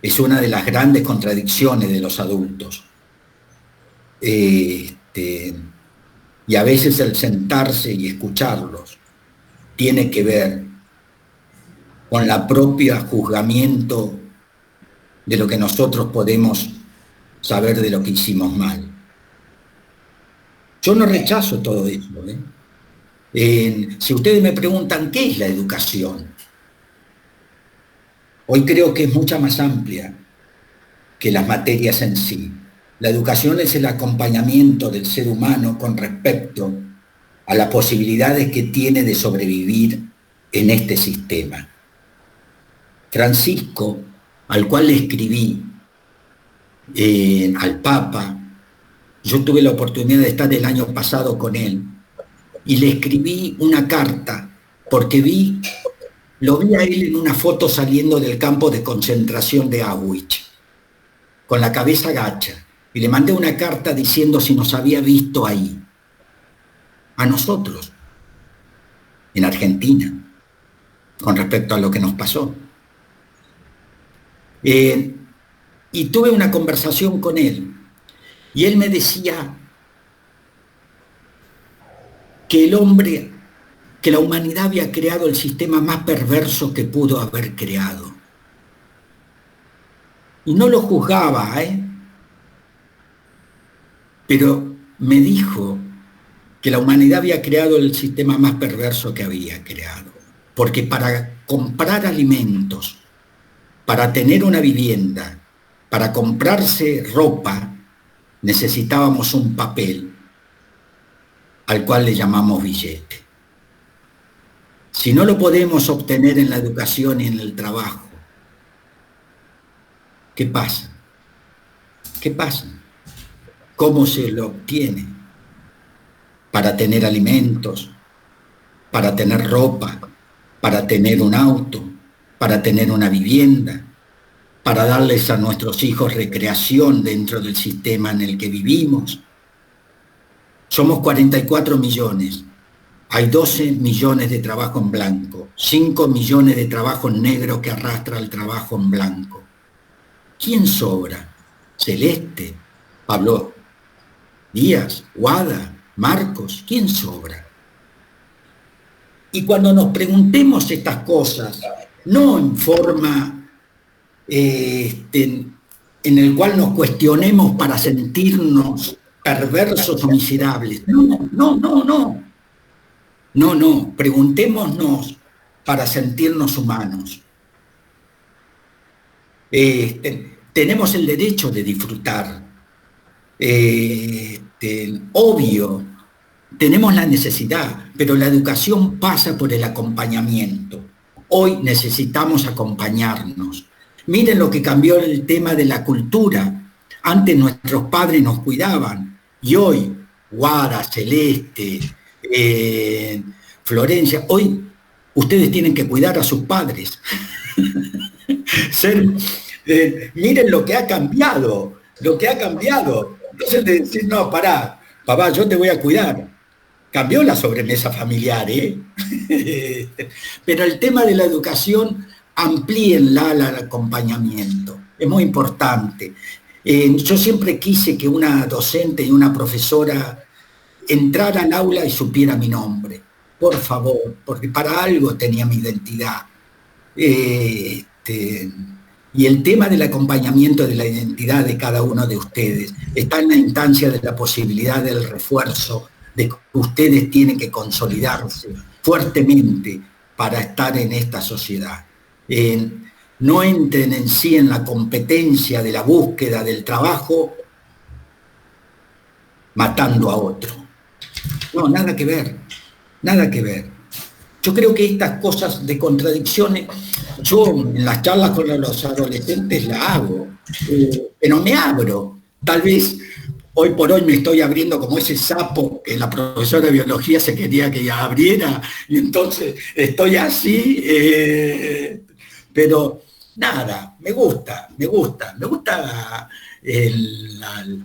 Speaker 4: Es una de las grandes contradicciones de los adultos. Y a veces el sentarse y escucharlos tiene que ver con la propia juzgamiento de lo que nosotros podemos saber de lo que hicimos mal. Yo no rechazo todo eso. Si ustedes me preguntan qué es la educación, hoy creo que es mucha más amplia que las materias en sí. La educación es el acompañamiento del ser humano con respecto a las posibilidades que tiene de sobrevivir en este sistema. Francisco, al cual le escribí, al Papa, yo tuve la oportunidad de estar el año pasado con él, y le escribí una carta, porque lo vi a él en una foto saliendo del campo de concentración de Auschwitz, con la cabeza gacha, y le mandé una carta diciendo si nos había visto ahí, a nosotros, en Argentina, con respecto a lo que nos pasó. Y tuve una conversación con él, y él me decía que que la humanidad había creado el sistema más perverso que pudo haber creado. Y no lo juzgaba, pero me dijo que la humanidad había creado el sistema más perverso que había creado. Porque para comprar alimentos, para tener una vivienda, para comprarse ropa, necesitábamos un papel al cual le llamamos billete. Si no lo podemos obtener en la educación y en el trabajo, ¿qué pasa? ¿Qué pasa? ¿Cómo se lo obtiene? Para tener alimentos, para tener ropa, para tener un auto, para tener una vivienda, para darles a nuestros hijos recreación dentro del sistema en el que vivimos. Somos 44 millones. Hay 12 millones de trabajo en blanco, 5 millones de trabajo en negro que arrastra el trabajo en blanco. ¿Quién sobra? Celeste, Pablo Díaz, Guada, Marcos, ¿quién sobra? Y cuando nos preguntemos estas cosas, no en forma en el cual nos cuestionemos para sentirnos perversos o miserables. No, preguntémonos para sentirnos humanos. Tenemos el derecho de disfrutar. Obvio tenemos la necesidad, pero la educación pasa por el acompañamiento. Hoy necesitamos acompañarnos. Miren lo que cambió el tema de la cultura. Antes nuestros padres nos cuidaban y hoy, Guara, Celeste, Florencia, hoy ustedes tienen que cuidar a sus padres. Miren lo que ha cambiado. Entonces de decir, no, pará, papá, yo te voy a cuidar. Cambió la sobremesa familiar, ¿eh? Pero el tema de la educación, amplíenla al acompañamiento. Es muy importante. Yo siempre quise que una docente y una profesora entrara al aula y supiera mi nombre. Por favor, porque para algo tenía mi identidad. Y el tema del acompañamiento de la identidad de cada uno de ustedes está en la instancia de la posibilidad del refuerzo, de que ustedes tienen que consolidarse fuertemente para estar en esta sociedad. No entren en sí en la competencia de la búsqueda del trabajo matando a otro. No, nada que ver. Yo creo que estas cosas de contradicciones, yo en las charlas con los adolescentes la hago, pero me abro. Tal vez hoy por hoy me estoy abriendo como ese sapo que la profesora de biología se quería que ya abriera, y entonces estoy así, pero nada, me gusta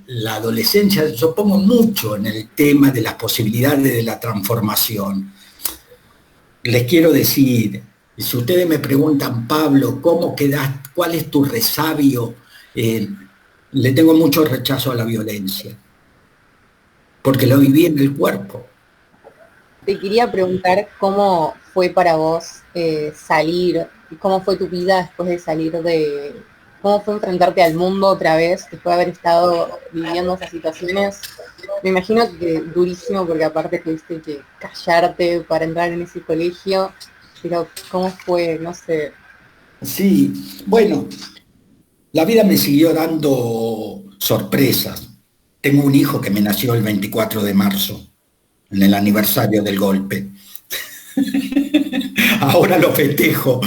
Speaker 4: la adolescencia. Yo pongo mucho en el tema de las posibilidades de la transformación. Les quiero decir, si ustedes me preguntan, Pablo, ¿cómo quedás? ¿Cuál es tu resabio? Le tengo mucho rechazo a la violencia, porque lo viví en el cuerpo.
Speaker 5: Te quería preguntar cómo fue para vos salir, cómo fue tu vida después de salir cómo fue enfrentarte al mundo otra vez, después de haber estado viviendo esas situaciones. Me imagino que durísimo, porque aparte tuviste que callarte para entrar en ese colegio, pero ¿cómo fue? No sé.
Speaker 4: Sí, bueno, la vida me siguió dando sorpresas. Tengo un hijo que me nació el 24 de marzo, en el aniversario del golpe. Ahora lo festejo.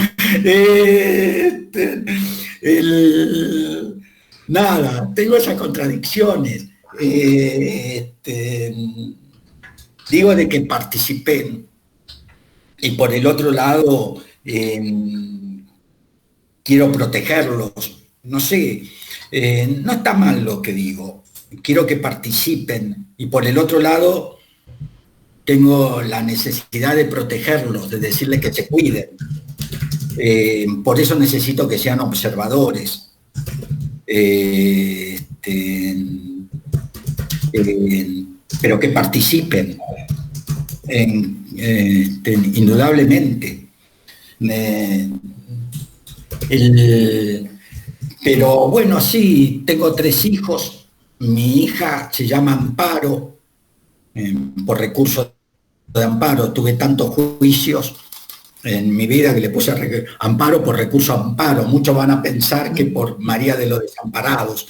Speaker 4: Nada, tengo esas contradicciones. Digo de que participen, y por el otro lado quiero protegerlos. No sé, no está mal lo que digo. Quiero que participen, y por el otro lado tengo la necesidad de protegerlos, de decirles que se cuiden. Por eso necesito que sean observadores. Pero que participen, indudablemente. Pero bueno, sí, tengo 3 hijos. Mi hija se llama Amparo, por recurso de amparo. Tuve tantos juicios en mi vida que le puse Amparo por recurso a Amparo. Muchos van a pensar que por María de los Desamparados.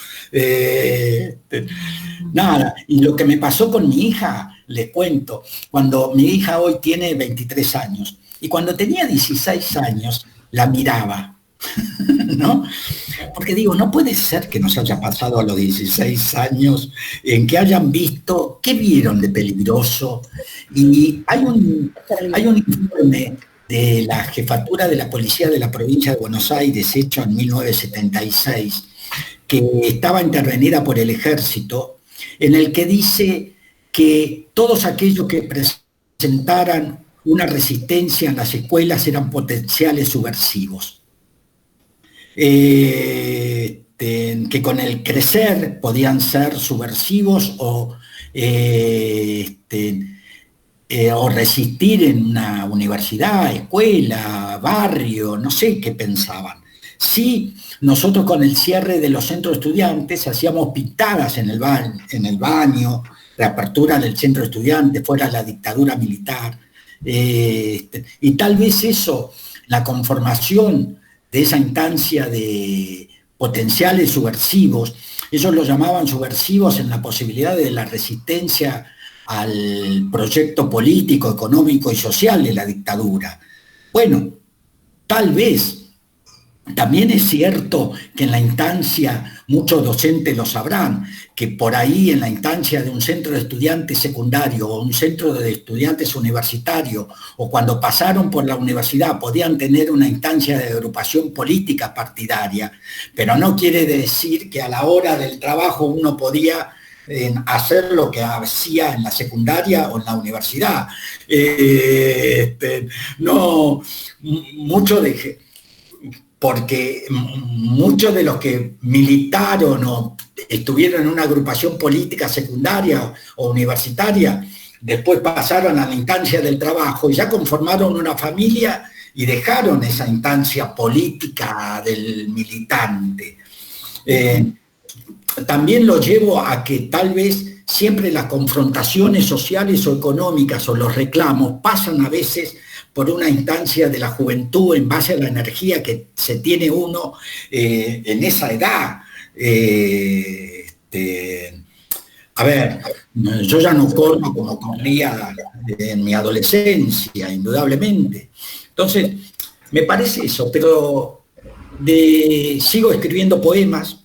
Speaker 4: Nada, y lo que me pasó con mi hija, les cuento. Cuando mi hija hoy tiene 23 años, y cuando tenía 16 años, la miraba, ¿no? Porque digo, no puede ser que nos haya pasado a los 16 años en que hayan visto, ¿qué vieron de peligroso? Y hay un informe de la jefatura de la policía de la provincia de Buenos Aires, hecho en 1976, que estaba intervenida por el ejército, en el que dice que todos aquellos que presentaran una resistencia en las escuelas eran potenciales subversivos. Que con el crecer podían ser subversivos o resistir en una universidad, escuela, barrio, no sé qué pensaban. Sí, nosotros con el cierre de los centros de estudiantes hacíamos pintadas en el baño, reapertura del centro de estudiantes, fuera la dictadura militar, y tal vez eso, la conformación de esa instancia de potenciales subversivos, ellos lo llamaban subversivos en la posibilidad de la resistencia al proyecto político, económico y social de la dictadura. Bueno, tal vez. También es cierto que en la instancia, muchos docentes lo sabrán, que por ahí en la instancia de un centro de estudiantes secundario o un centro de estudiantes universitario, o cuando pasaron por la universidad podían tener una instancia de agrupación política partidaria, pero no quiere decir que a la hora del trabajo uno podía hacer lo que hacía en la secundaria o en la universidad. No, mucho de... porque muchos de los que militaron o estuvieron en una agrupación política secundaria o universitaria, después pasaron a la instancia del trabajo y ya conformaron una familia y dejaron esa instancia política del militante. También lo llevo a que tal vez siempre las confrontaciones sociales o económicas o los reclamos pasan a veces por una instancia de la juventud en base a la energía que se tiene uno en esa edad. A ver, yo ya no corro como corría en mi adolescencia, indudablemente. Entonces, me parece eso, pero sigo escribiendo poemas.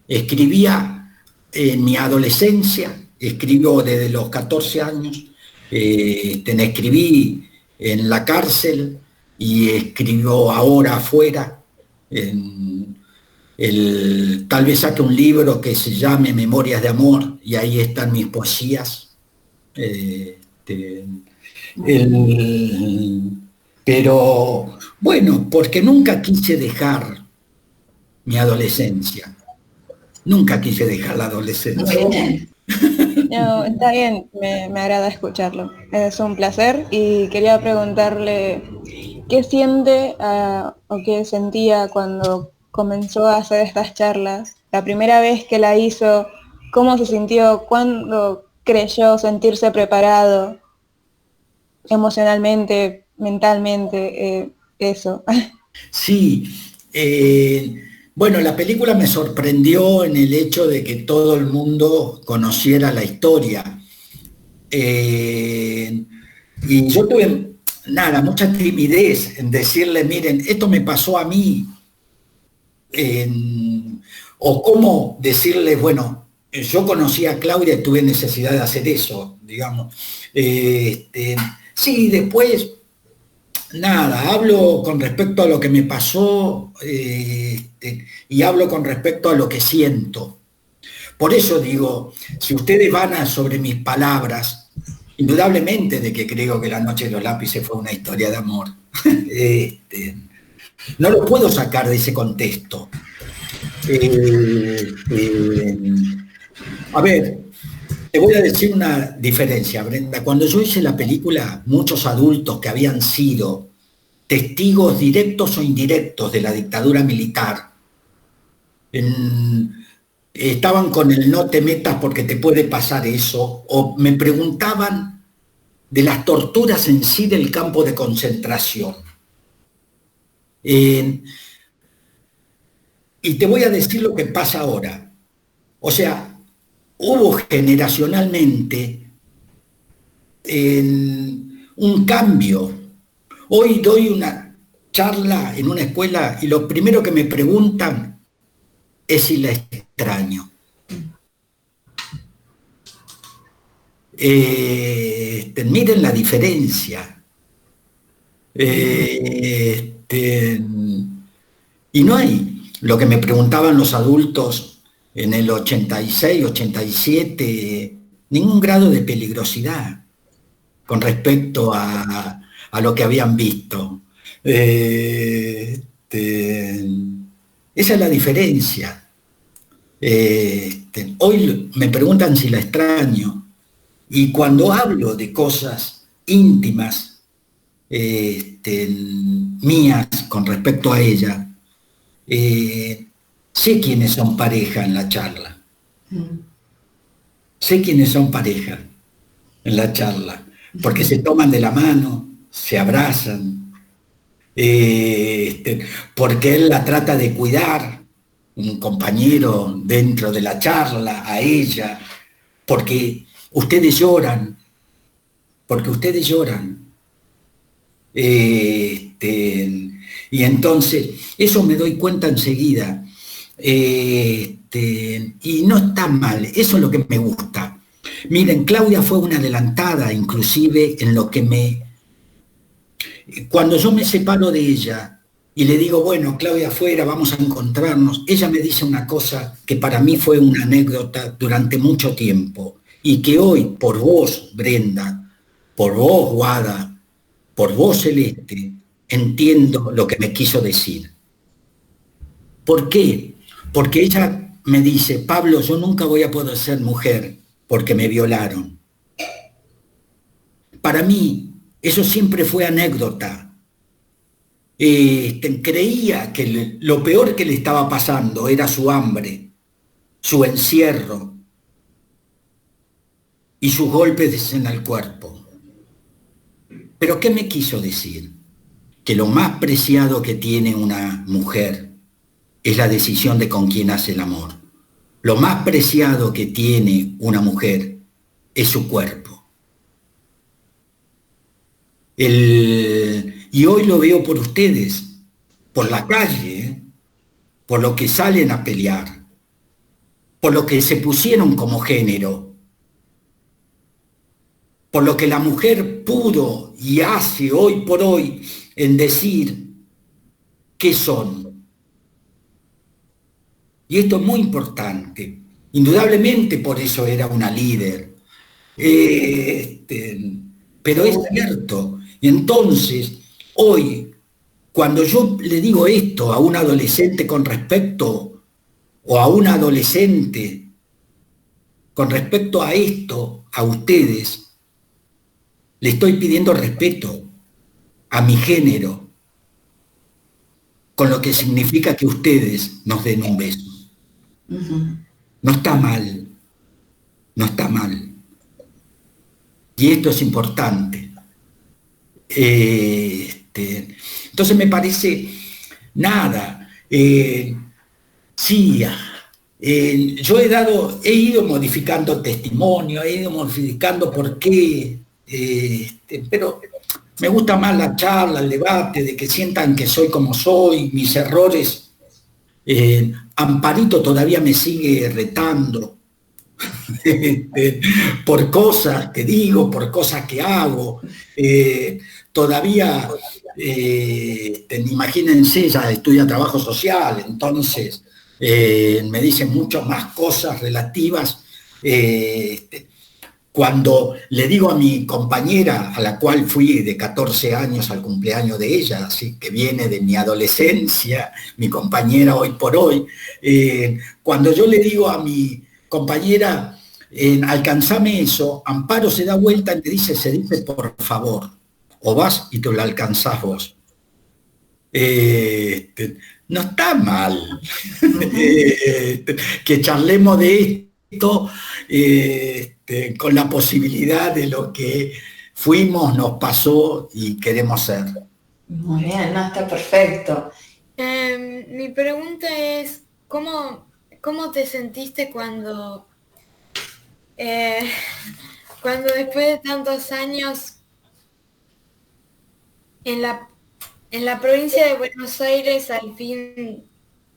Speaker 4: Escribía en mi adolescencia, escribo desde los 14 años, escribí en la cárcel y escribo ahora afuera. Tal vez saque un libro que se llame Memorias de Amor y ahí están mis poesías. Pero bueno, porque nunca quise dejar mi adolescencia. Nunca quise dejar la adolescencia.
Speaker 9: No, está bien, me agrada escucharlo. Es un placer y quería preguntarle qué siente o qué sentía cuando comenzó a hacer estas charlas. La primera vez que la hizo, ¿cómo se sintió? ¿Cuándo creyó sentirse preparado emocionalmente, mentalmente? Eso.
Speaker 4: Sí. Bueno, la película me sorprendió en el hecho de que todo el mundo conociera la historia. Y yo tuve, mucha timidez en decirle, miren, esto me pasó a mí. O cómo decirle, bueno, yo conocí a Claudia y tuve necesidad de hacer eso, digamos. Sí, después... hablo con respecto a lo que me pasó y hablo con respecto a lo que siento. Por eso digo, si ustedes van sobre mis palabras, indudablemente de que creo que La Noche de los Lápices fue una historia de amor. No lo puedo sacar de ese contexto. A ver, te voy a decir una diferencia, Brenda. Cuando yo hice la película, muchos adultos que habían sido testigos directos o indirectos de la dictadura militar estaban con el no te metas porque te puede pasar eso, o me preguntaban de las torturas en sí del campo de concentración. Y te voy a decir lo que pasa ahora. O sea, hubo generacionalmente un cambio. Hoy doy una charla en una escuela y lo primero que me preguntan es si la extraño. Miren la diferencia. Y no hay lo que me preguntaban los adultos en el 86, 87, ningún grado de peligrosidad con respecto a lo que habían visto. Esa es la diferencia. Hoy me preguntan si la extraño, y cuando hablo de cosas íntimas mías con respecto a ella, sé quiénes son pareja en la charla. Sé quiénes son pareja en la charla, porque se toman de la mano, se abrazan, porque él la trata de cuidar, un compañero dentro de la charla, a ella, porque ustedes lloran, porque ustedes lloran. Y entonces, eso me doy cuenta enseguida. Y no está mal, eso es lo que me gusta. Miren, Claudia fue una adelantada, inclusive en lo que cuando yo me separo de ella y le digo, bueno, Claudia, afuera, vamos a encontrarnos, ella me dice una cosa que para mí fue una anécdota durante mucho tiempo, y que hoy, por vos, Brenda, por vos, Guada, por vos, Celeste, entiendo lo que me quiso decir. ¿Por qué? Porque ella me dice, Pablo, yo nunca voy a poder ser mujer porque me violaron. Para mí, eso siempre fue anécdota. Creía que lo peor que le estaba pasando era su hambre, su encierro y sus golpes en el cuerpo. ¿Pero qué me quiso decir? Que lo más preciado que tiene una mujer es la decisión de con quién hace el amor. Lo más preciado que tiene una mujer es su cuerpo. Y hoy lo veo por ustedes, por la calle, por lo que salen a pelear, por lo que se pusieron como género, por lo que la mujer pudo y hace hoy por hoy en decir qué son. Y esto es muy importante. Indudablemente por eso era una líder. Pero es cierto. Y entonces, hoy, cuando yo le digo esto a un adolescente con respecto, o a una adolescente con respecto a esto, a ustedes, le estoy pidiendo respeto a mi género, con lo que significa que ustedes nos den un beso. No está mal, no está mal. Y esto es importante. Entonces me parece, nada, sí, yo he ido modificando testimonio, he ido modificando por qué, pero me gusta más la charla, el debate, de que sientan que soy como soy, mis errores. Amparito todavía me sigue retando por cosas que digo, por cosas que hago. Todavía, imagínense, ella estudia trabajo social, entonces me dicen muchas más cosas relativas. Cuando le digo a mi compañera, a la cual fui de 14 años al cumpleaños de ella, así que viene de mi adolescencia, mi compañera hoy por hoy, cuando yo le digo a mi compañera, alcanzame eso, Amparo se da vuelta y me dice, se dice por favor, o vas y te lo alcanzás vos. No está mal que charlemos de esto, con la posibilidad de lo que fuimos, nos pasó y queremos ser.
Speaker 2: Muy bien, no, está perfecto.
Speaker 10: Mi pregunta es, ¿cómo te sentiste cuando después de tantos años en la provincia de Buenos Aires al fin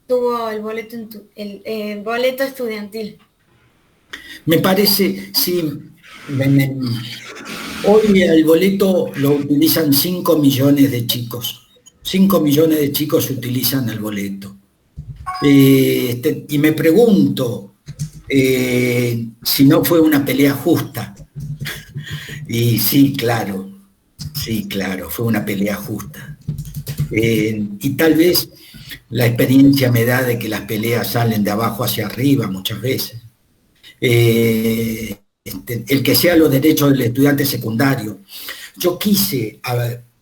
Speaker 10: tuvo el boleto estudiantil?
Speaker 4: Me parece, sí, hoy el boleto lo utilizan 5 millones de chicos. 5 millones de chicos utilizan el boleto. Y me pregunto si no fue una pelea justa. Y sí, claro, fue una pelea justa. Y tal vez la experiencia me da de que las peleas salen de abajo hacia arriba muchas veces. El que sea los derechos del estudiante secundario. Yo quise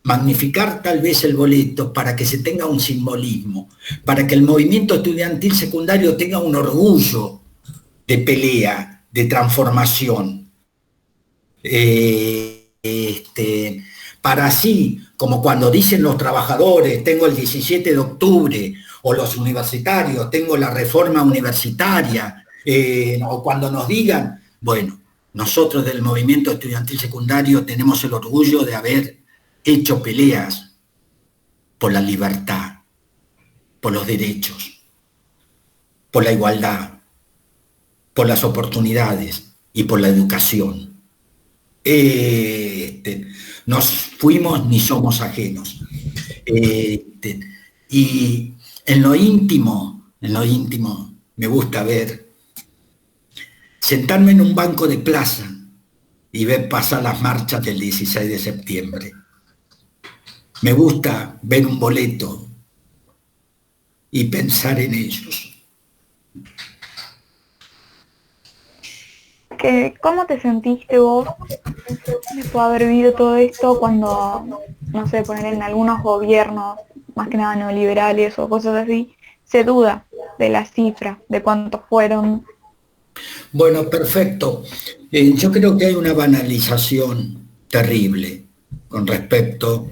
Speaker 4: magnificar tal vez el boleto para que se tenga un simbolismo, para que el movimiento estudiantil secundario tenga un orgullo de pelea, de transformación. Para así, como cuando dicen los trabajadores, tengo el 17 de octubre, o los universitarios, tengo la reforma universitaria, o cuando nos digan, bueno, nosotros del movimiento estudiantil secundario tenemos el orgullo de haber hecho peleas por la libertad, por los derechos, por la igualdad, por las oportunidades y por la educación. Nos fuimos ni somos ajenos. Y en lo íntimo, me gusta sentarme en un banco de plaza y ver pasar las marchas del 16 de septiembre. Me gusta ver un boleto y pensar en ellos.
Speaker 8: ¿Cómo te sentiste vos después de haber vivido todo esto cuando, no sé, poner en algunos gobiernos, más que nada neoliberales o cosas así, se duda de la cifra, de cuántos fueron?
Speaker 4: Bueno, perfecto. Yo creo que hay una banalización terrible con respecto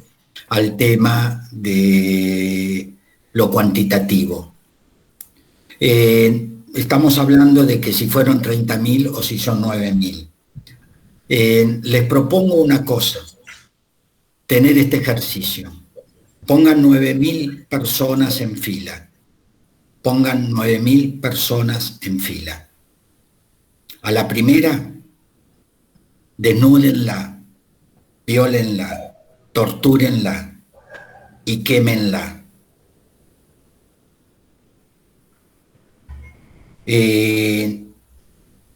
Speaker 4: al tema de lo cuantitativo. Estamos hablando de que si fueron 30.000 o si son 9.000. Les propongo una cosa, tener este ejercicio. Pongan 9.000 personas en fila. Pongan 9.000 personas en fila. A la primera, desnúdenla, viólenla, tortúrenla y quémenla.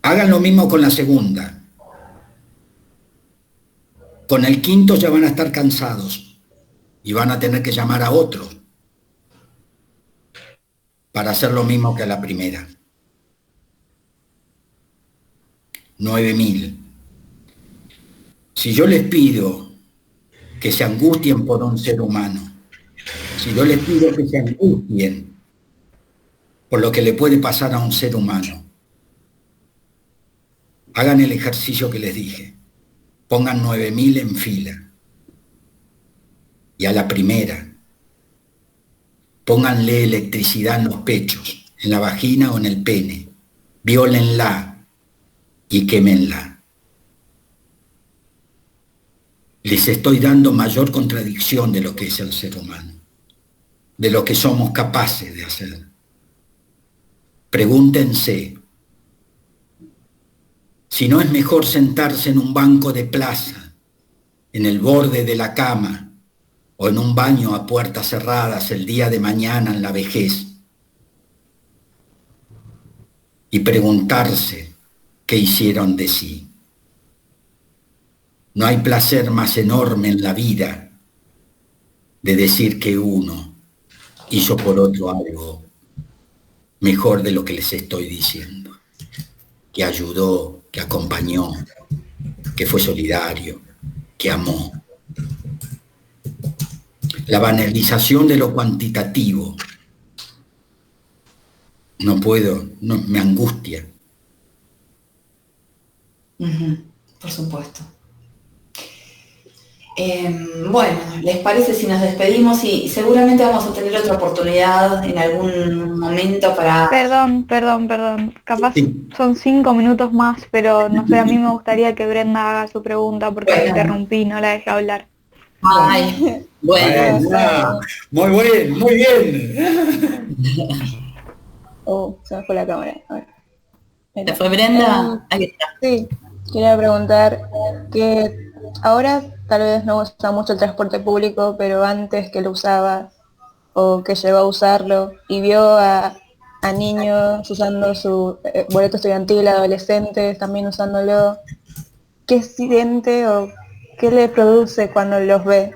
Speaker 4: Hagan lo mismo con la segunda. Con el quinto ya van a estar cansados y van a tener que llamar a otro para hacer lo mismo que a la primera. 9.000. Si yo les pido que se angustien por un ser humano, si yo les pido que se angustien por lo que le puede pasar a un ser humano, hagan el ejercicio que les dije. Pongan 9.000 en fila. Y a la primera, pónganle electricidad en los pechos, en la vagina o en el pene. Viólenla y quémenla. Les estoy dando mayor contradicción de lo que es el ser humano, de lo que somos capaces de hacer. Pregúntense si no es mejor sentarse en un banco de plaza, en el borde de la cama, o en un baño a puertas cerradas el día de mañana en la vejez, y preguntarse qué hicieron de sí. No hay placer más enorme en la vida de decir que uno hizo por otro algo mejor de lo que les estoy diciendo, que ayudó, que acompañó, que fue solidario, que amó. La banalización de lo cuantitativo, no puedo, no, me angustia.
Speaker 2: Por supuesto. Bueno, ¿les parece si nos despedimos? Y seguramente vamos a tener otra oportunidad en algún momento para...
Speaker 8: Perdón. Capaz son 5 minutos más, pero no sé, a mí me gustaría que Brenda haga su pregunta porque la interrumpí, no la dejé hablar.
Speaker 1: Ay, bueno.
Speaker 4: Muy bien.
Speaker 9: Oh, se me fue la cámara. A ver.
Speaker 1: ¿Se fue Brenda? Ahí está.
Speaker 9: Sí, quería preguntar que ahora tal vez no usa mucho el transporte público, pero antes que lo usaba o que llegó a usarlo y vio a niños usando su boleto estudiantil, adolescentes también usándolo, ¿qué siente o qué le produce cuando los ve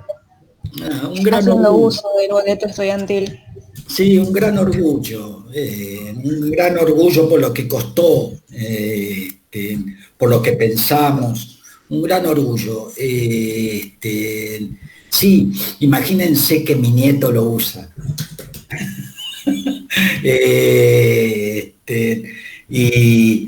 Speaker 9: haciendo uso del boleto estudiantil?
Speaker 4: Sí, un gran orgullo por lo que costó, por lo que pensamos, un gran orgullo. Sí, imagínense que mi nieto lo usa. Y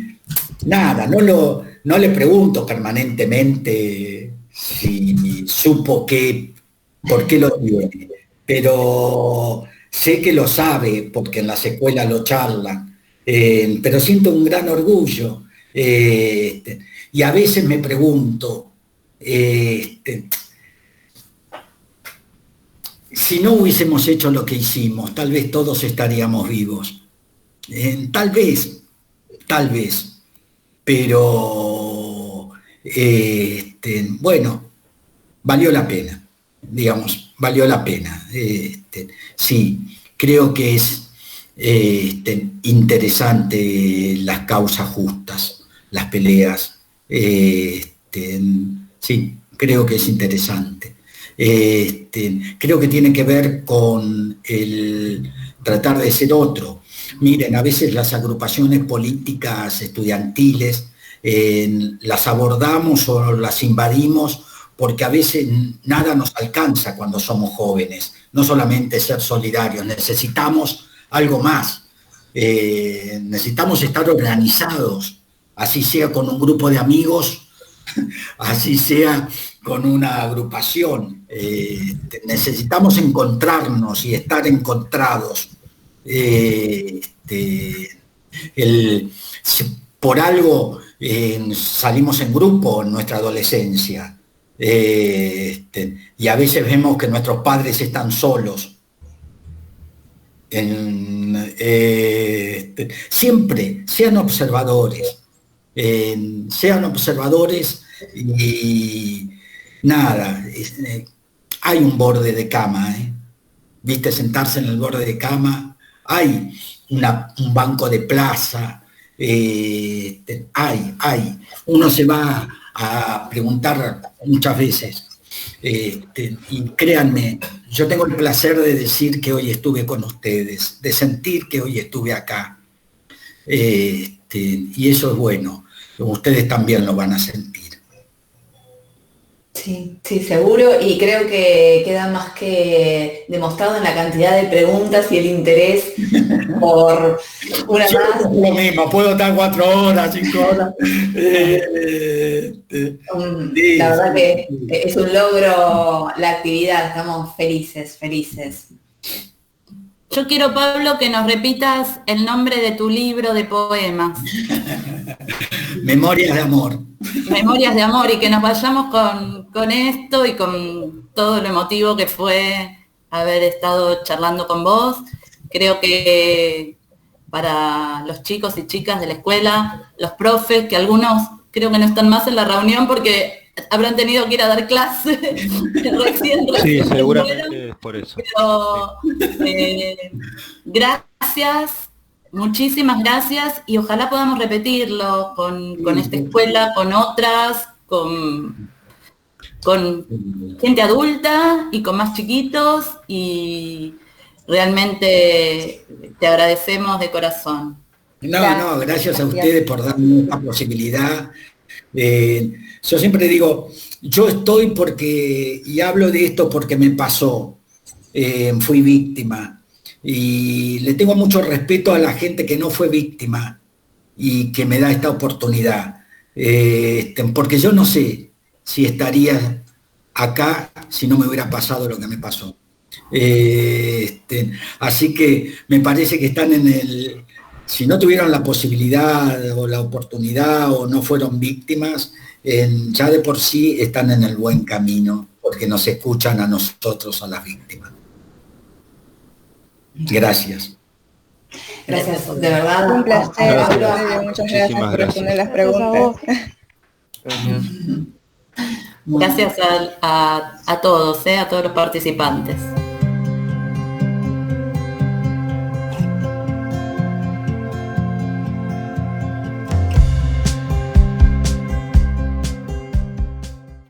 Speaker 4: nada, no le pregunto permanentemente si supo por qué lo tiene, pero sé que lo sabe porque en las escuelas lo charlan, pero siento un gran orgullo. Y a veces me pregunto, si no hubiésemos hecho lo que hicimos, tal vez todos estaríamos vivos. Tal vez, pero bueno, valió la pena, digamos, valió la pena. Sí, creo que es interesante las causas justas, las peleas. Sí, creo que es interesante. Creo que tiene que ver con el tratar de ser otro. Miren, a veces las agrupaciones políticas estudiantiles las abordamos o las invadimos porque a veces nada nos alcanza cuando somos jóvenes, no solamente ser solidarios, necesitamos algo más, necesitamos estar organizados, así sea con un grupo de amigos, así sea con una agrupación, necesitamos encontrarnos y estar encontrados. Por algo salimos en grupo en nuestra adolescencia, y a veces vemos que nuestros padres están solos. Siempre sean observadores, y nada, hay un borde de cama, viste, sentarse en el borde de cama, hay un banco de plaza, uno se va a preguntar muchas veces, y créanme, yo tengo el placer de decir que hoy estuve con ustedes, de sentir que hoy estuve acá, y eso es bueno, ustedes también lo van a sentir.
Speaker 2: Sí, sí, seguro, y creo que queda más que demostrado en la cantidad de preguntas y el interés por una más.
Speaker 4: Lo mismo, puedo estar 4 horas, 5 horas.
Speaker 2: La verdad que es un logro la actividad, estamos felices.
Speaker 1: Yo quiero, Pablo, que nos repitas el nombre de tu libro de poemas.
Speaker 4: Memorias de amor.
Speaker 1: Memorias de amor, y que nos vayamos con esto y con todo lo emotivo que fue haber estado charlando con vos. Creo que para los chicos y chicas de la escuela, los profes, que algunos creo que no están más en la reunión porque habrán tenido que ir a dar clases recién.
Speaker 11: Sí, seguramente es por eso.
Speaker 1: Pero, gracias. Muchísimas gracias, y ojalá podamos repetirlo con esta escuela, con otras, con gente adulta y con más chiquitos, y realmente te agradecemos de corazón.
Speaker 4: No, gracias a ustedes por darme esta posibilidad. Yo siempre digo, yo estoy porque, y hablo de esto porque me pasó, fui víctima. Y le tengo mucho respeto a la gente que no fue víctima y que me da esta oportunidad, porque yo no sé si estaría acá si no me hubiera pasado lo que me pasó. Así que me parece que están si no tuvieron la posibilidad o la oportunidad o no fueron víctimas, ya de por sí están en el buen camino, porque nos escuchan a nosotros, a las víctimas. Gracias.
Speaker 2: Gracias, de verdad.
Speaker 9: Un placer.
Speaker 11: Gracias.
Speaker 9: Muchas gracias por responder las preguntas.
Speaker 1: Gracias a todos, a todos los participantes.